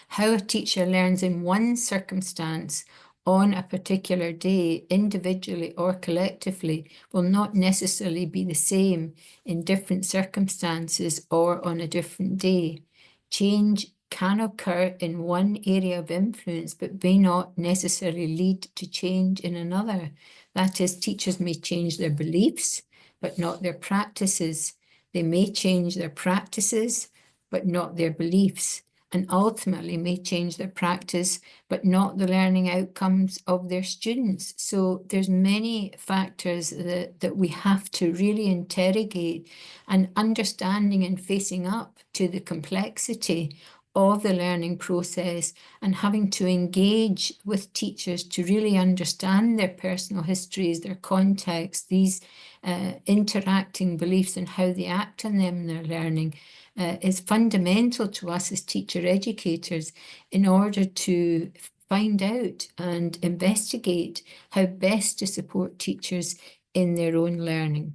How a teacher learns in one circumstance on a particular day, individually or collectively, will not necessarily be the same in different circumstances or on a different day. Change can occur in one area of influence, but may not necessarily lead to change in another. That is, teachers may change their beliefs, but not their practices. They may change their practices, but not their beliefs, and ultimately may change their practice, but not the learning outcomes of their students. So there's many factors that we have to really interrogate, and understanding and facing up to the complexity of the learning process and having to engage with teachers to really understand their personal histories, their context, these interacting beliefs and how they act on them in their learning is fundamental to us as teacher educators in order to find out and investigate how best to support teachers in their own learning.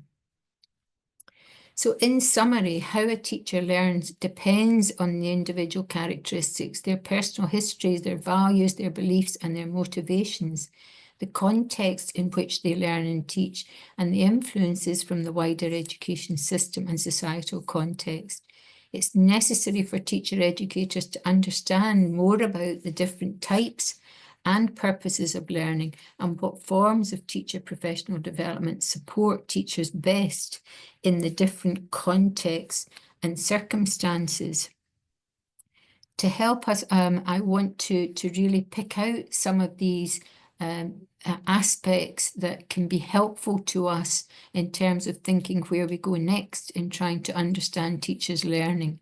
So in summary, how a teacher learns depends on the individual characteristics, their personal histories, their values, their beliefs, and their motivations, the context in which they learn and teach, and the influences from the wider education system and societal context. It's necessary for teacher educators to understand more about the different types and purposes of learning and what forms of teacher professional development support teachers best in the different contexts and circumstances. To help us, I want to really pick out some of these aspects that can be helpful to us in terms of thinking where we go next in trying to understand teachers' learning.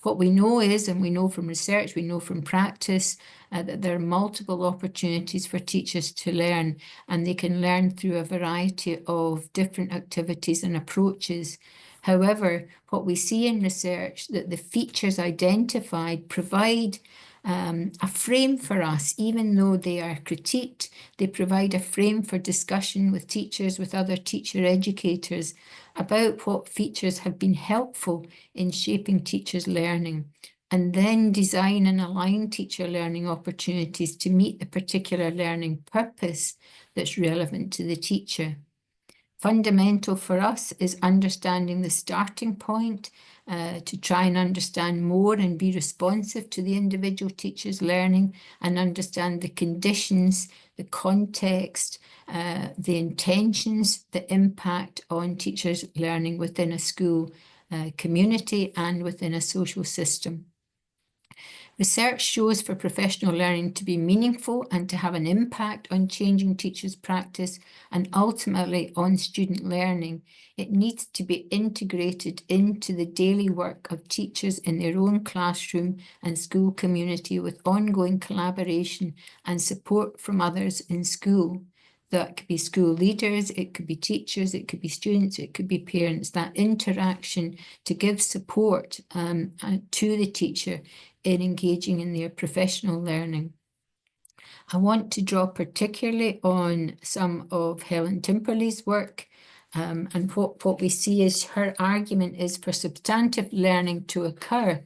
What we know is, and we know from research, we know from practice, that there are multiple opportunities for teachers to learn, and they can learn through a variety of different activities and approaches. However, what we see in research that the features identified provide a frame for us, even though they are critiqued, they provide a frame for discussion with teachers, with other teacher educators about what features have been helpful in shaping teachers' learning, and then design and align teacher learning opportunities to meet the particular learning purpose that's relevant to the teacher. Fundamental for us is understanding the starting point to try and understand more and be responsive to the individual teacher's learning and understand the conditions, the context, the intentions that impact on teachers' learning within a school community and within a social system. Research shows for professional learning to be meaningful and to have an impact on changing teachers' practice and ultimately on student learning. It needs to be integrated into the daily work of teachers in their own classroom and school community with ongoing collaboration and support from others in school. That could be school leaders, it could be teachers, it could be students, it could be parents. That interaction to give support to the teacher in engaging in their professional learning. I want to draw particularly on some of Helen Timperley's work, and what we see is her argument is for substantive learning to occur,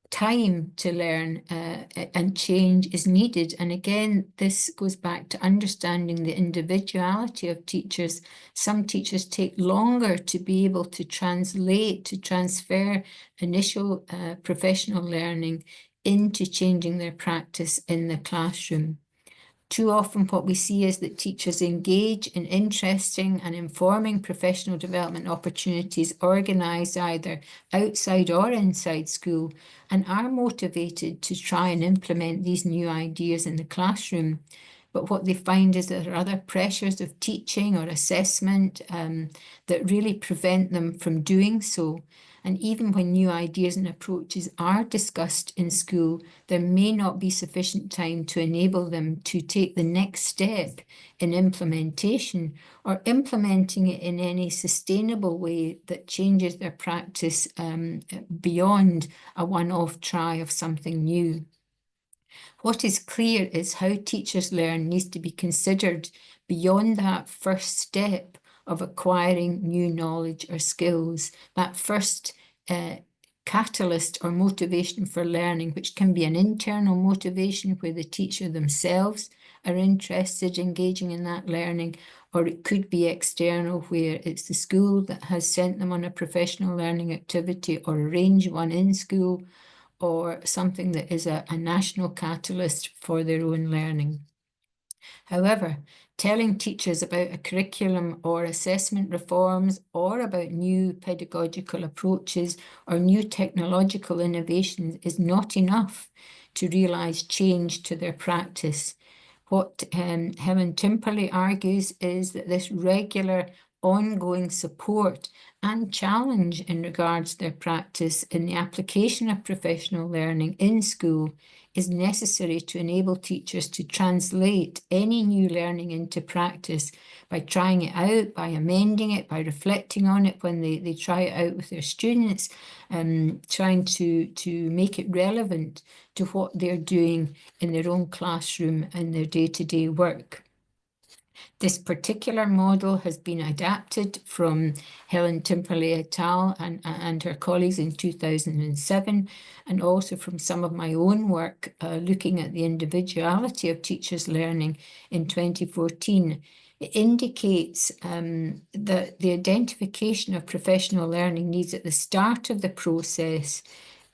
time to learn and change is needed. And again, this goes back to understanding the individuality of teachers. Some teachers take longer to be able to translate, to transfer initial professional learning into changing their practice in the classroom. Too often what we see is that teachers engage in interesting and informing professional development opportunities organised either outside or inside school and are motivated to try and implement these new ideas in the classroom. But what they find is that there are other pressures of teaching or assessment that really prevent them from doing so. And even when new ideas and approaches are discussed in school, there may not be sufficient time to enable them to take the next step in implementation or implementing it in any sustainable way that changes their practice beyond a one-off try of something new. What is clear is how teachers learn needs to be considered beyond that first step of acquiring new knowledge or skills, that first catalyst or motivation for learning, which can be an internal motivation where the teacher themselves are interested in engaging in that learning, or it could be external where it's the school that has sent them on a professional learning activity or arranged one in school, or something that is a national catalyst for their own learning. However, telling teachers about a curriculum or assessment reforms or about new pedagogical approaches or new technological innovations is not enough to realise change to their practice. What Helen Timperley argues is that this regular ongoing support and challenge in regards to their practice in the application of professional learning in school is necessary to enable teachers to translate any new learning into practice by trying it out, by amending it, by reflecting on it when they try it out with their students, trying to make it relevant to what they're doing in their own classroom and their day-to-day work. This particular model has been adapted from Helen Timperley et al. And her colleagues in 2007, and also from some of my own work looking at the individuality of teachers' learning in 2014. It indicates that the identification of professional learning needs at the start of the process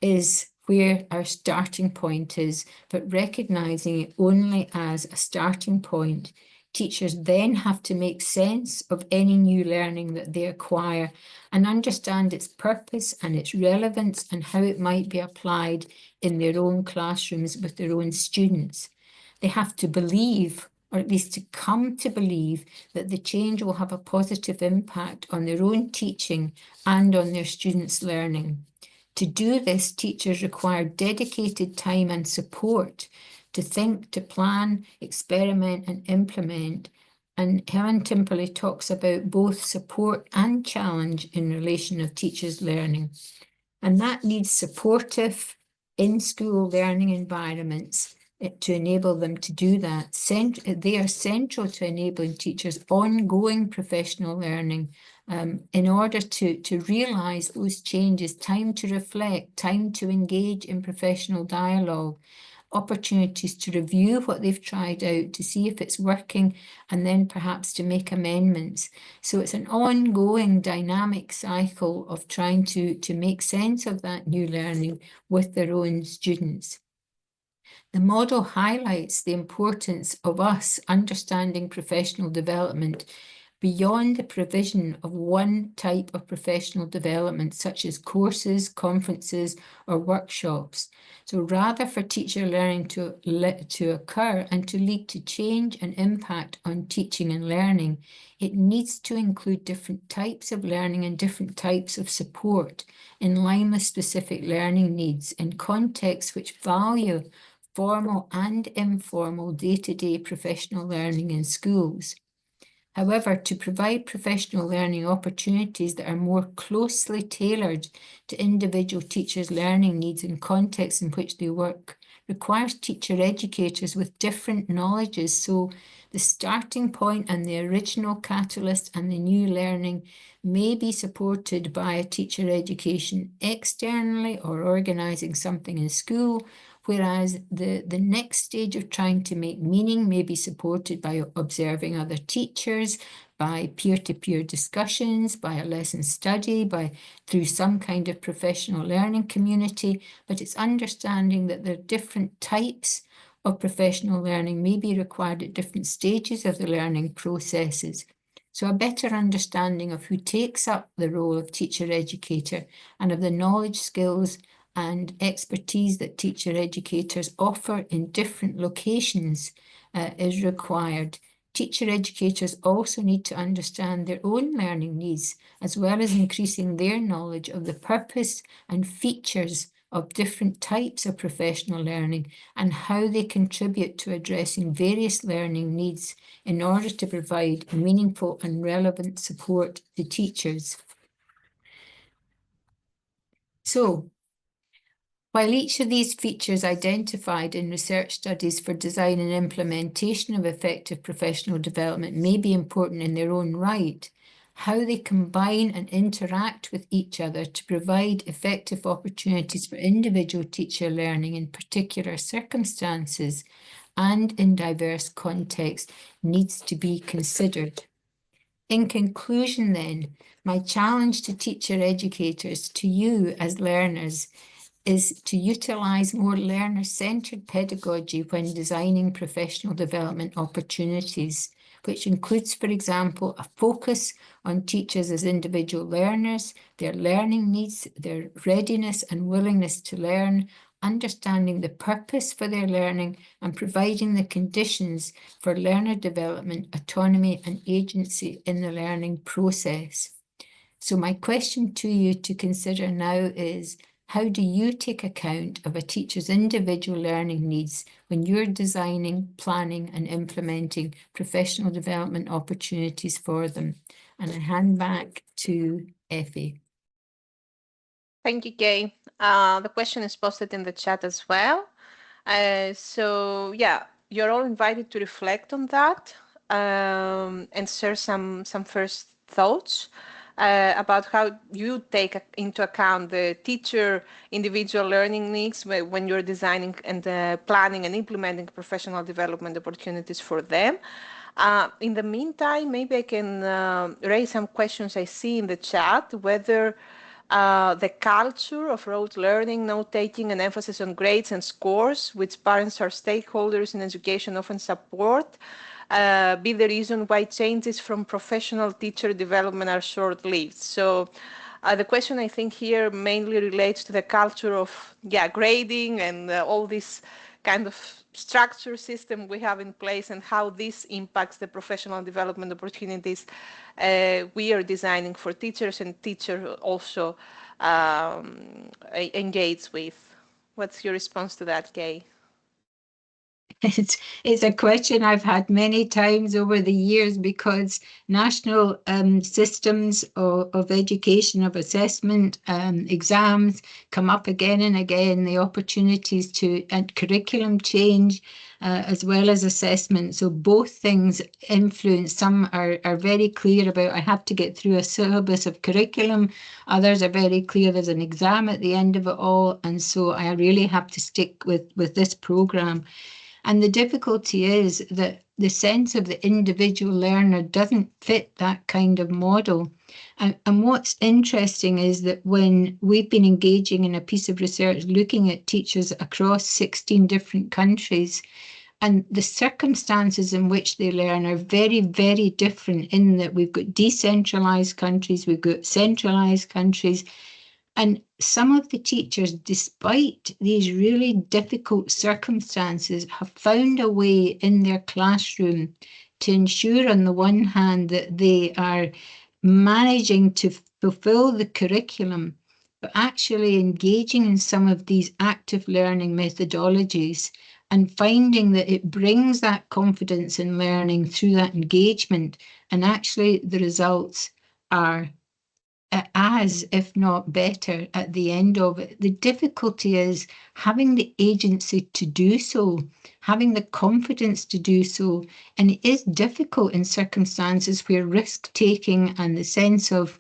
is where our starting point is, but recognising it only as a starting point. Teachers then have to make sense of any new learning that they acquire and understand its purpose and its relevance and how it might be applied in their own classrooms with their own students. They have to believe, or at least to come to believe, that the change will have a positive impact on their own teaching and on their students' learning. To do this, teachers require dedicated time and support to think, to plan, experiment and implement. And Helen Timperley talks about both support and challenge in relation to teachers' learning. And that needs supportive in-school learning environments to enable them to do that. They are central to enabling teachers' ongoing professional learning in order to realise those changes, time to reflect, time to engage in professional dialogue, opportunities to review what they've tried out, to see if it's working, and then perhaps to make amendments. So it's an ongoing dynamic cycle of trying to make sense of that new learning with their own students. The model highlights the importance of us understanding professional development beyond the provision of one type of professional development, such as courses, conferences, or workshops. So rather for teacher learning to occur and to lead to change and impact on teaching and learning, it needs to include different types of learning and different types of support in line with specific learning needs in contexts which value formal and informal day-to-day professional learning in schools. However, to provide professional learning opportunities that are more closely tailored to individual teachers' learning needs and contexts in which they work requires teacher educators with different knowledges. So the starting point and the original catalyst and the new learning may be supported by a teacher education externally or organising something in school, whereas the next stage of trying to make meaning may be supported by observing other teachers, by peer-to-peer discussions, by a lesson study, through some kind of professional learning community. But it's understanding that there are different types of professional learning may be required at different stages of the learning processes. So a better understanding of who takes up the role of teacher educator and of the knowledge, skills and expertise that teacher educators offer in different locations is required. Teacher educators also need to understand their own learning needs, as well as increasing their knowledge of the purpose and features of different types of professional learning and how they contribute to addressing various learning needs in order to provide meaningful and relevant support to teachers. So, while each of these features identified in research studies for design and implementation of effective professional development may be important in their own right, how they combine and interact with each other to provide effective opportunities for individual teacher learning in particular circumstances and in diverse contexts needs to be considered. In conclusion then, my challenge to teacher educators, to you as learners, is to utilise more learner-centred pedagogy when designing professional development opportunities, which includes, for example, a focus on teachers as individual learners, their learning needs, their readiness and willingness to learn, understanding the purpose for their learning and providing the conditions for learner development, autonomy and agency in the learning process. So my question to you to consider now is, how do you take account of a teacher's individual learning needs when you're designing, planning and implementing professional development opportunities for them? And I hand back to Effie. Thank you, Kay. The question is posted in the chat as well. So yeah, you're all invited to reflect on that and share some first thoughts about how you take into account the teacher individual learning needs when you're designing and planning and implementing professional development opportunities for them. In the meantime, maybe I can raise some questions I see in the chat, whether the culture of rote learning, note-taking, and emphasis on grades and scores, which parents or stakeholders in education often support, be the reason why changes from professional teacher development are short-lived. So the question I think here mainly relates to the culture of grading and all this kind of structure system we have in place and how this impacts the professional development opportunities we are designing for teachers and teachers also engage with. What's your response to that, Kay? It's a question I've had many times over the years because national systems of education, of assessment, exams come up again and again, the opportunities to and curriculum change as well as assessment. So both things influence. Some are very clear about I have to get through a syllabus of curriculum. Others are very clear there's an exam at the end of it all. And so I really have to stick with this programme. And the difficulty is that the sense of the individual learner doesn't fit that kind of model. And what's interesting is that when we've been engaging in a piece of research looking at teachers across 16 different countries, and the circumstances in which they learn are very, very different in that we've got decentralised countries, we've got centralised countries. And some of the teachers, despite these really difficult circumstances, have found a way in their classroom to ensure, on the one hand, that they are managing to fulfill the curriculum, but actually engaging in some of these active learning methodologies and finding that it brings that confidence in learning through that engagement. And actually, the results are as, if not better, at the end of it. The difficulty is having the agency to do so, having the confidence to do so. And it is difficult in circumstances where risk-taking and the sense of,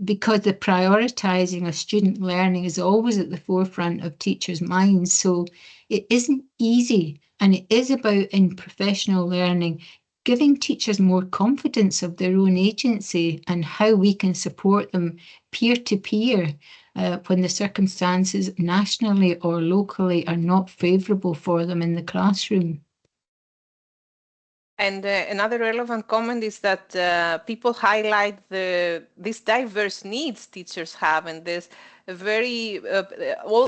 because the prioritising of student learning is always at the forefront of teachers' minds. So it isn't easy. And it is about, in professional learning, giving teachers more confidence of their own agency and how we can support them peer-to-peer when the circumstances nationally or locally are not favourable for them in the classroom. And another relevant comment is that people highlight these diverse needs teachers have, and there's a very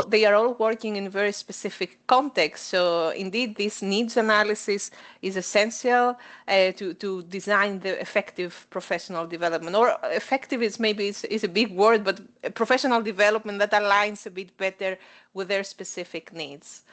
they are all working in very specific contexts. So indeed, this needs analysis is essential to design the effective professional development. Or effective is maybe is a big word, but professional development that aligns a bit better with their specific needs.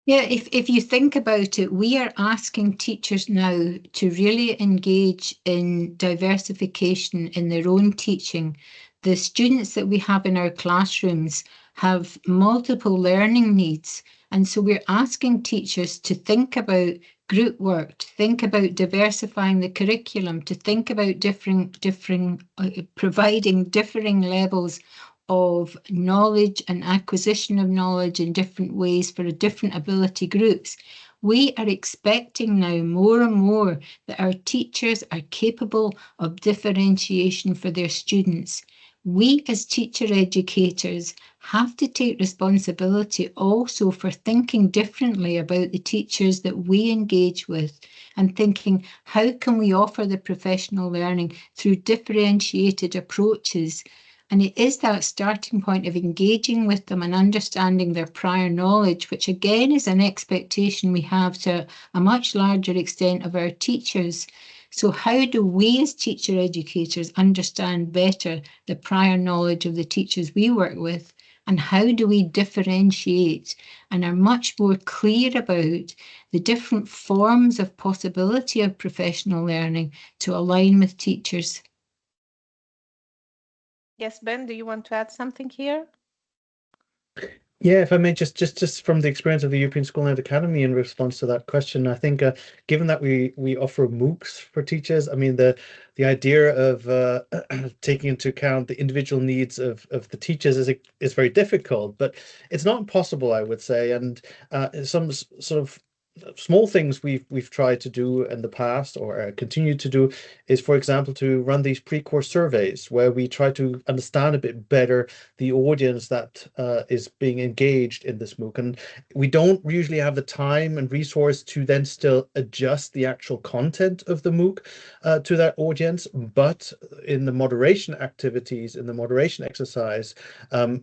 Yeah, if you think about it, we are asking teachers now to really engage in diversification in their own teaching. The students that we have in our classrooms have multiple learning needs. And so we're asking teachers to think about group work, to think about diversifying the curriculum, to think about providing differing levels of knowledge and acquisition of knowledge in different ways for different ability groups. We are expecting now more and more that our teachers are capable of differentiation for their students. We as teacher educators have to take responsibility also for thinking differently about the teachers that we engage with and thinking, how can we offer the professional learning through differentiated approaches? And it is that starting point of engaging with them and understanding their prior knowledge, which again is an expectation we have to a much larger extent of our teachers. So how do we as teacher educators understand better the prior knowledge of the teachers we work with? And how do we differentiate and are much more clear about the different forms of possibility of professional learning to align with teachers? Yes, Ben, do you want to add something here? Yeah, if I may, just from the experience of the European School Night Academy in response to that question, I think given that we offer MOOCs for teachers, I mean the idea of taking into account the individual needs of the teachers is very difficult, but it's not impossible, I would say. And some sort of small things we've tried to do in the past or continue to do is, for example, to run these pre-course surveys where we try to understand a bit better the audience that is being engaged in this MOOC. And we don't usually have the time and resource to then still adjust the actual content of the MOOC to that audience. But in the moderation activities, in the moderation exercise,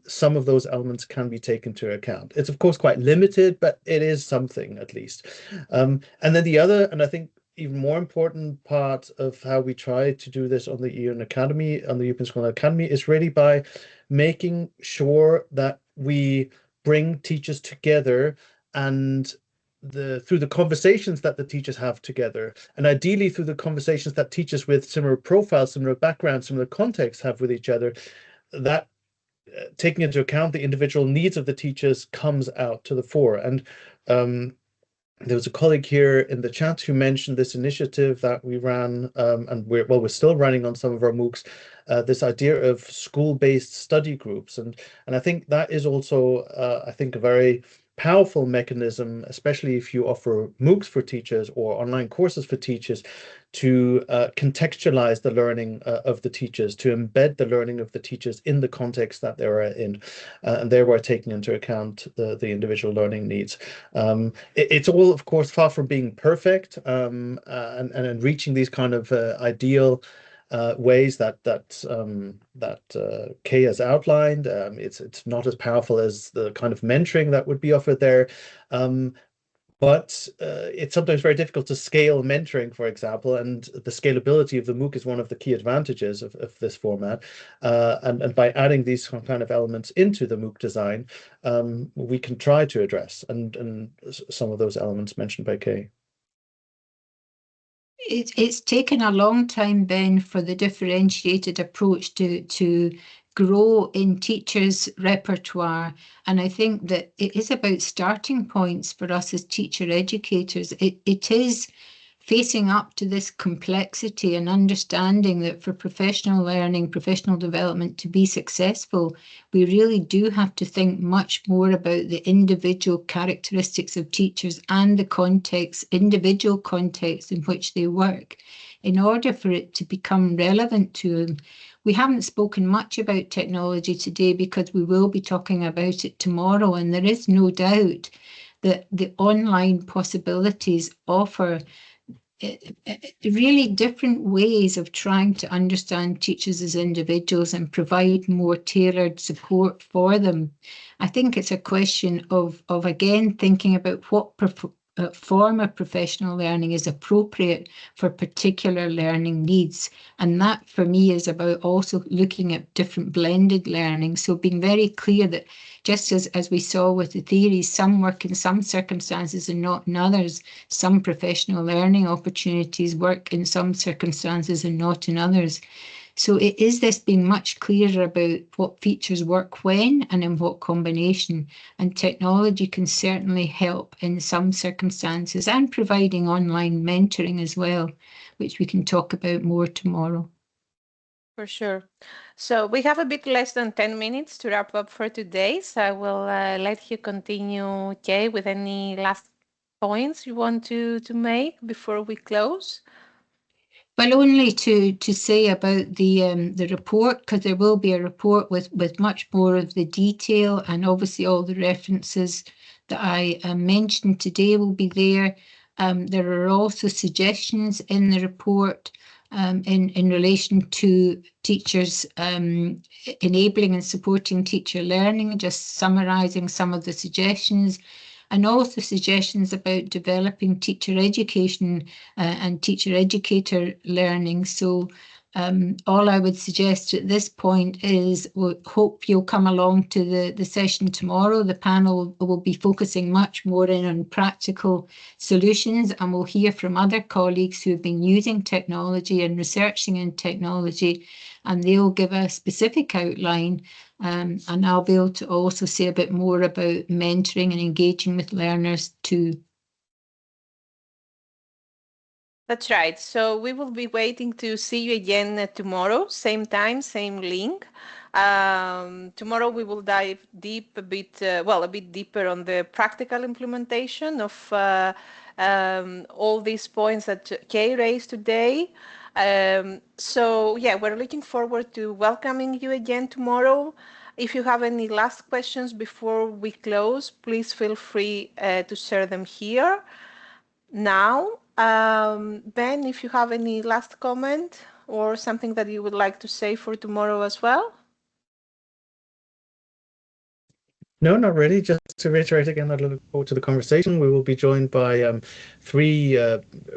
some of those elements can be taken into account. It's of course quite limited, but it is something at least. And then the other, and I think even more important part of how we try to do this on the EUN Academy, on the European School Academy, is really by making sure that we bring teachers together and through the conversations that the teachers have together, and ideally through the conversations that teachers with similar profiles, similar backgrounds, similar contexts have with each other, that taking into account the individual needs of the teachers comes out to the fore. And there was a colleague here in the chat who mentioned this initiative that we ran, and we're still running on some of our MOOCs, this idea of school-based study groups, and I think that is also I think a very powerful mechanism, especially if you offer MOOCs for teachers or online courses for teachers, to contextualize the learning of the teachers, to embed the learning of the teachers in the context that they're in, and thereby taking into account the individual learning needs. It's all, of course, far from being perfect, and reaching these kind of ideal ways that Kay has outlined. It's not as powerful as the kind of mentoring that would be offered there. But it's sometimes very difficult to scale mentoring, for example, and the scalability of the MOOC is one of the key advantages of this format. And by adding these kind of elements into the MOOC design, we can try to address and some of those elements mentioned by Kay. It's taken a long time, Ben, for the differentiated approach to grow in teachers' repertoire. And I think that it is about starting points for us as teacher educators. It is facing up to this complexity and understanding that for professional learning, professional development to be successful, we really do have to think much more about the individual characteristics of teachers and the context, individual context in which they work, in order for it to become relevant to them. We haven't spoken much about technology today because we will be talking about it tomorrow, and there is no doubt that the online possibilities offer really different ways of trying to understand teachers as individuals and provide more tailored support for them. I think it's a question of again, thinking about what form of professional learning is appropriate for particular learning needs. And that for me is about also looking at different blended learning. So being very clear that just as we saw with the theories, some work in some circumstances and not in others. Some professional learning opportunities work in some circumstances and not in others. So it is this being much clearer about what features work when and in what combination. And technology can certainly help in some circumstances, and providing online mentoring as well, which we can talk about more tomorrow. For sure. So we have a bit less than 10 minutes to wrap up for today. So I will let you continue, Kay, with any last points you want to make before we close. Well, only to say about the report, because there will be a report with much more of the detail, and obviously all the references that I mentioned today will be there. There are also suggestions in the report in relation to teachers enabling and supporting teacher learning, just summarising some of the suggestions, and also suggestions about developing teacher education and teacher educator learning. So all I would suggest at this point is we hope you'll come along to the session tomorrow. The panel will be focusing much more in on practical solutions, and we'll hear from other colleagues who have been using technology and researching in technology, and they'll give a specific outline. And I'll be able to also say a bit more about mentoring and engaging with learners too. That's right. So we will be waiting to see you again tomorrow, same time, same link. Tomorrow we will dive deep a bit deeper on the practical implementation of all these points that Kay raised today. So yeah, we're looking forward to welcoming you again tomorrow. If you have any last questions before we close, please feel free to share them here. Now, Ben, if you have any last comment or something that you would like to say for tomorrow as well. No, not really. Just to reiterate again, I look forward to the conversation. We will be joined by three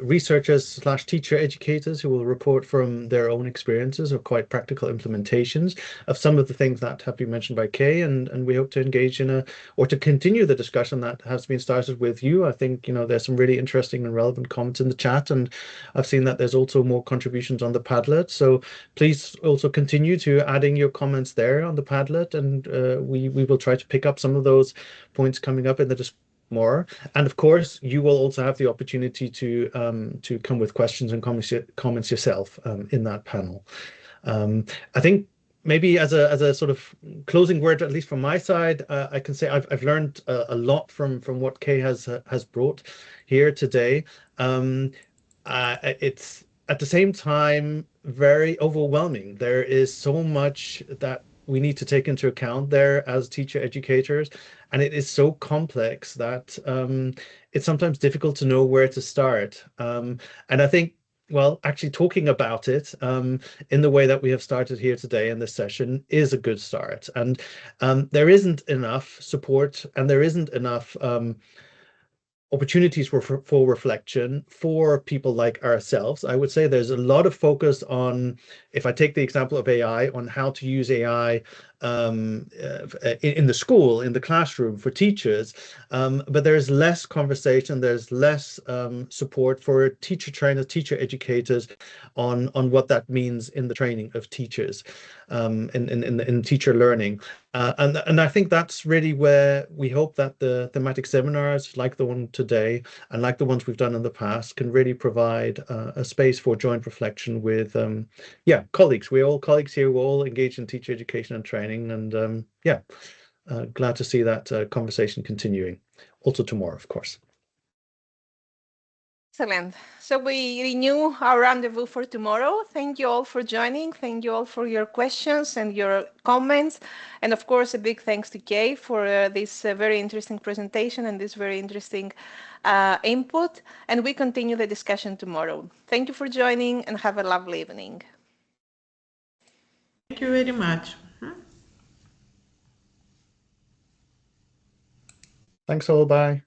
researchers / teacher educators who will report from their own experiences of quite practical implementations of some of the things that have been mentioned by Kay, and we hope to engage in to continue the discussion that has been started with you. I think, there's some really interesting and relevant comments in the chat, and I've seen that there's also more contributions on the Padlet. So please also continue to adding your comments there on the Padlet, and we will try to pick up some of those points coming up in the more. And of course, you will also have the opportunity to come with questions and comments yourself in that panel. I think maybe as a sort of closing word, at least from my side, I can say I've learned a lot from what Kay has brought here today. It's at the same time very overwhelming. There is so much that we need to take into account there as teacher educators, and it is so complex that it's sometimes difficult to know where to start. And I think, well, actually talking about it in the way that we have started here today in this session is a good start. And there isn't enough support, and there isn't enough opportunities for reflection for people like ourselves. I would say there's a lot of focus on, if I take the example of AI, on how to use AI in the school, in the classroom for teachers, but there's less conversation, there's less support for teacher trainers, teacher educators on what that means in the training of teachers, in teacher learning. And I think that's really where we hope that the thematic seminars like the one today and like the ones we've done in the past can really provide a space for joint reflection with colleagues. We're all colleagues here, we're all engaged in teacher education and training, and glad to see that conversation continuing also tomorrow, of course. Excellent. So we renew our rendezvous for tomorrow. Thank you all for joining. Thank you all for your questions and your comments. And of course, a big thanks to Kay for this very interesting presentation and this very interesting input. And we continue the discussion tomorrow. Thank you for joining and have a lovely evening. Thank you very much. Thanks all, bye.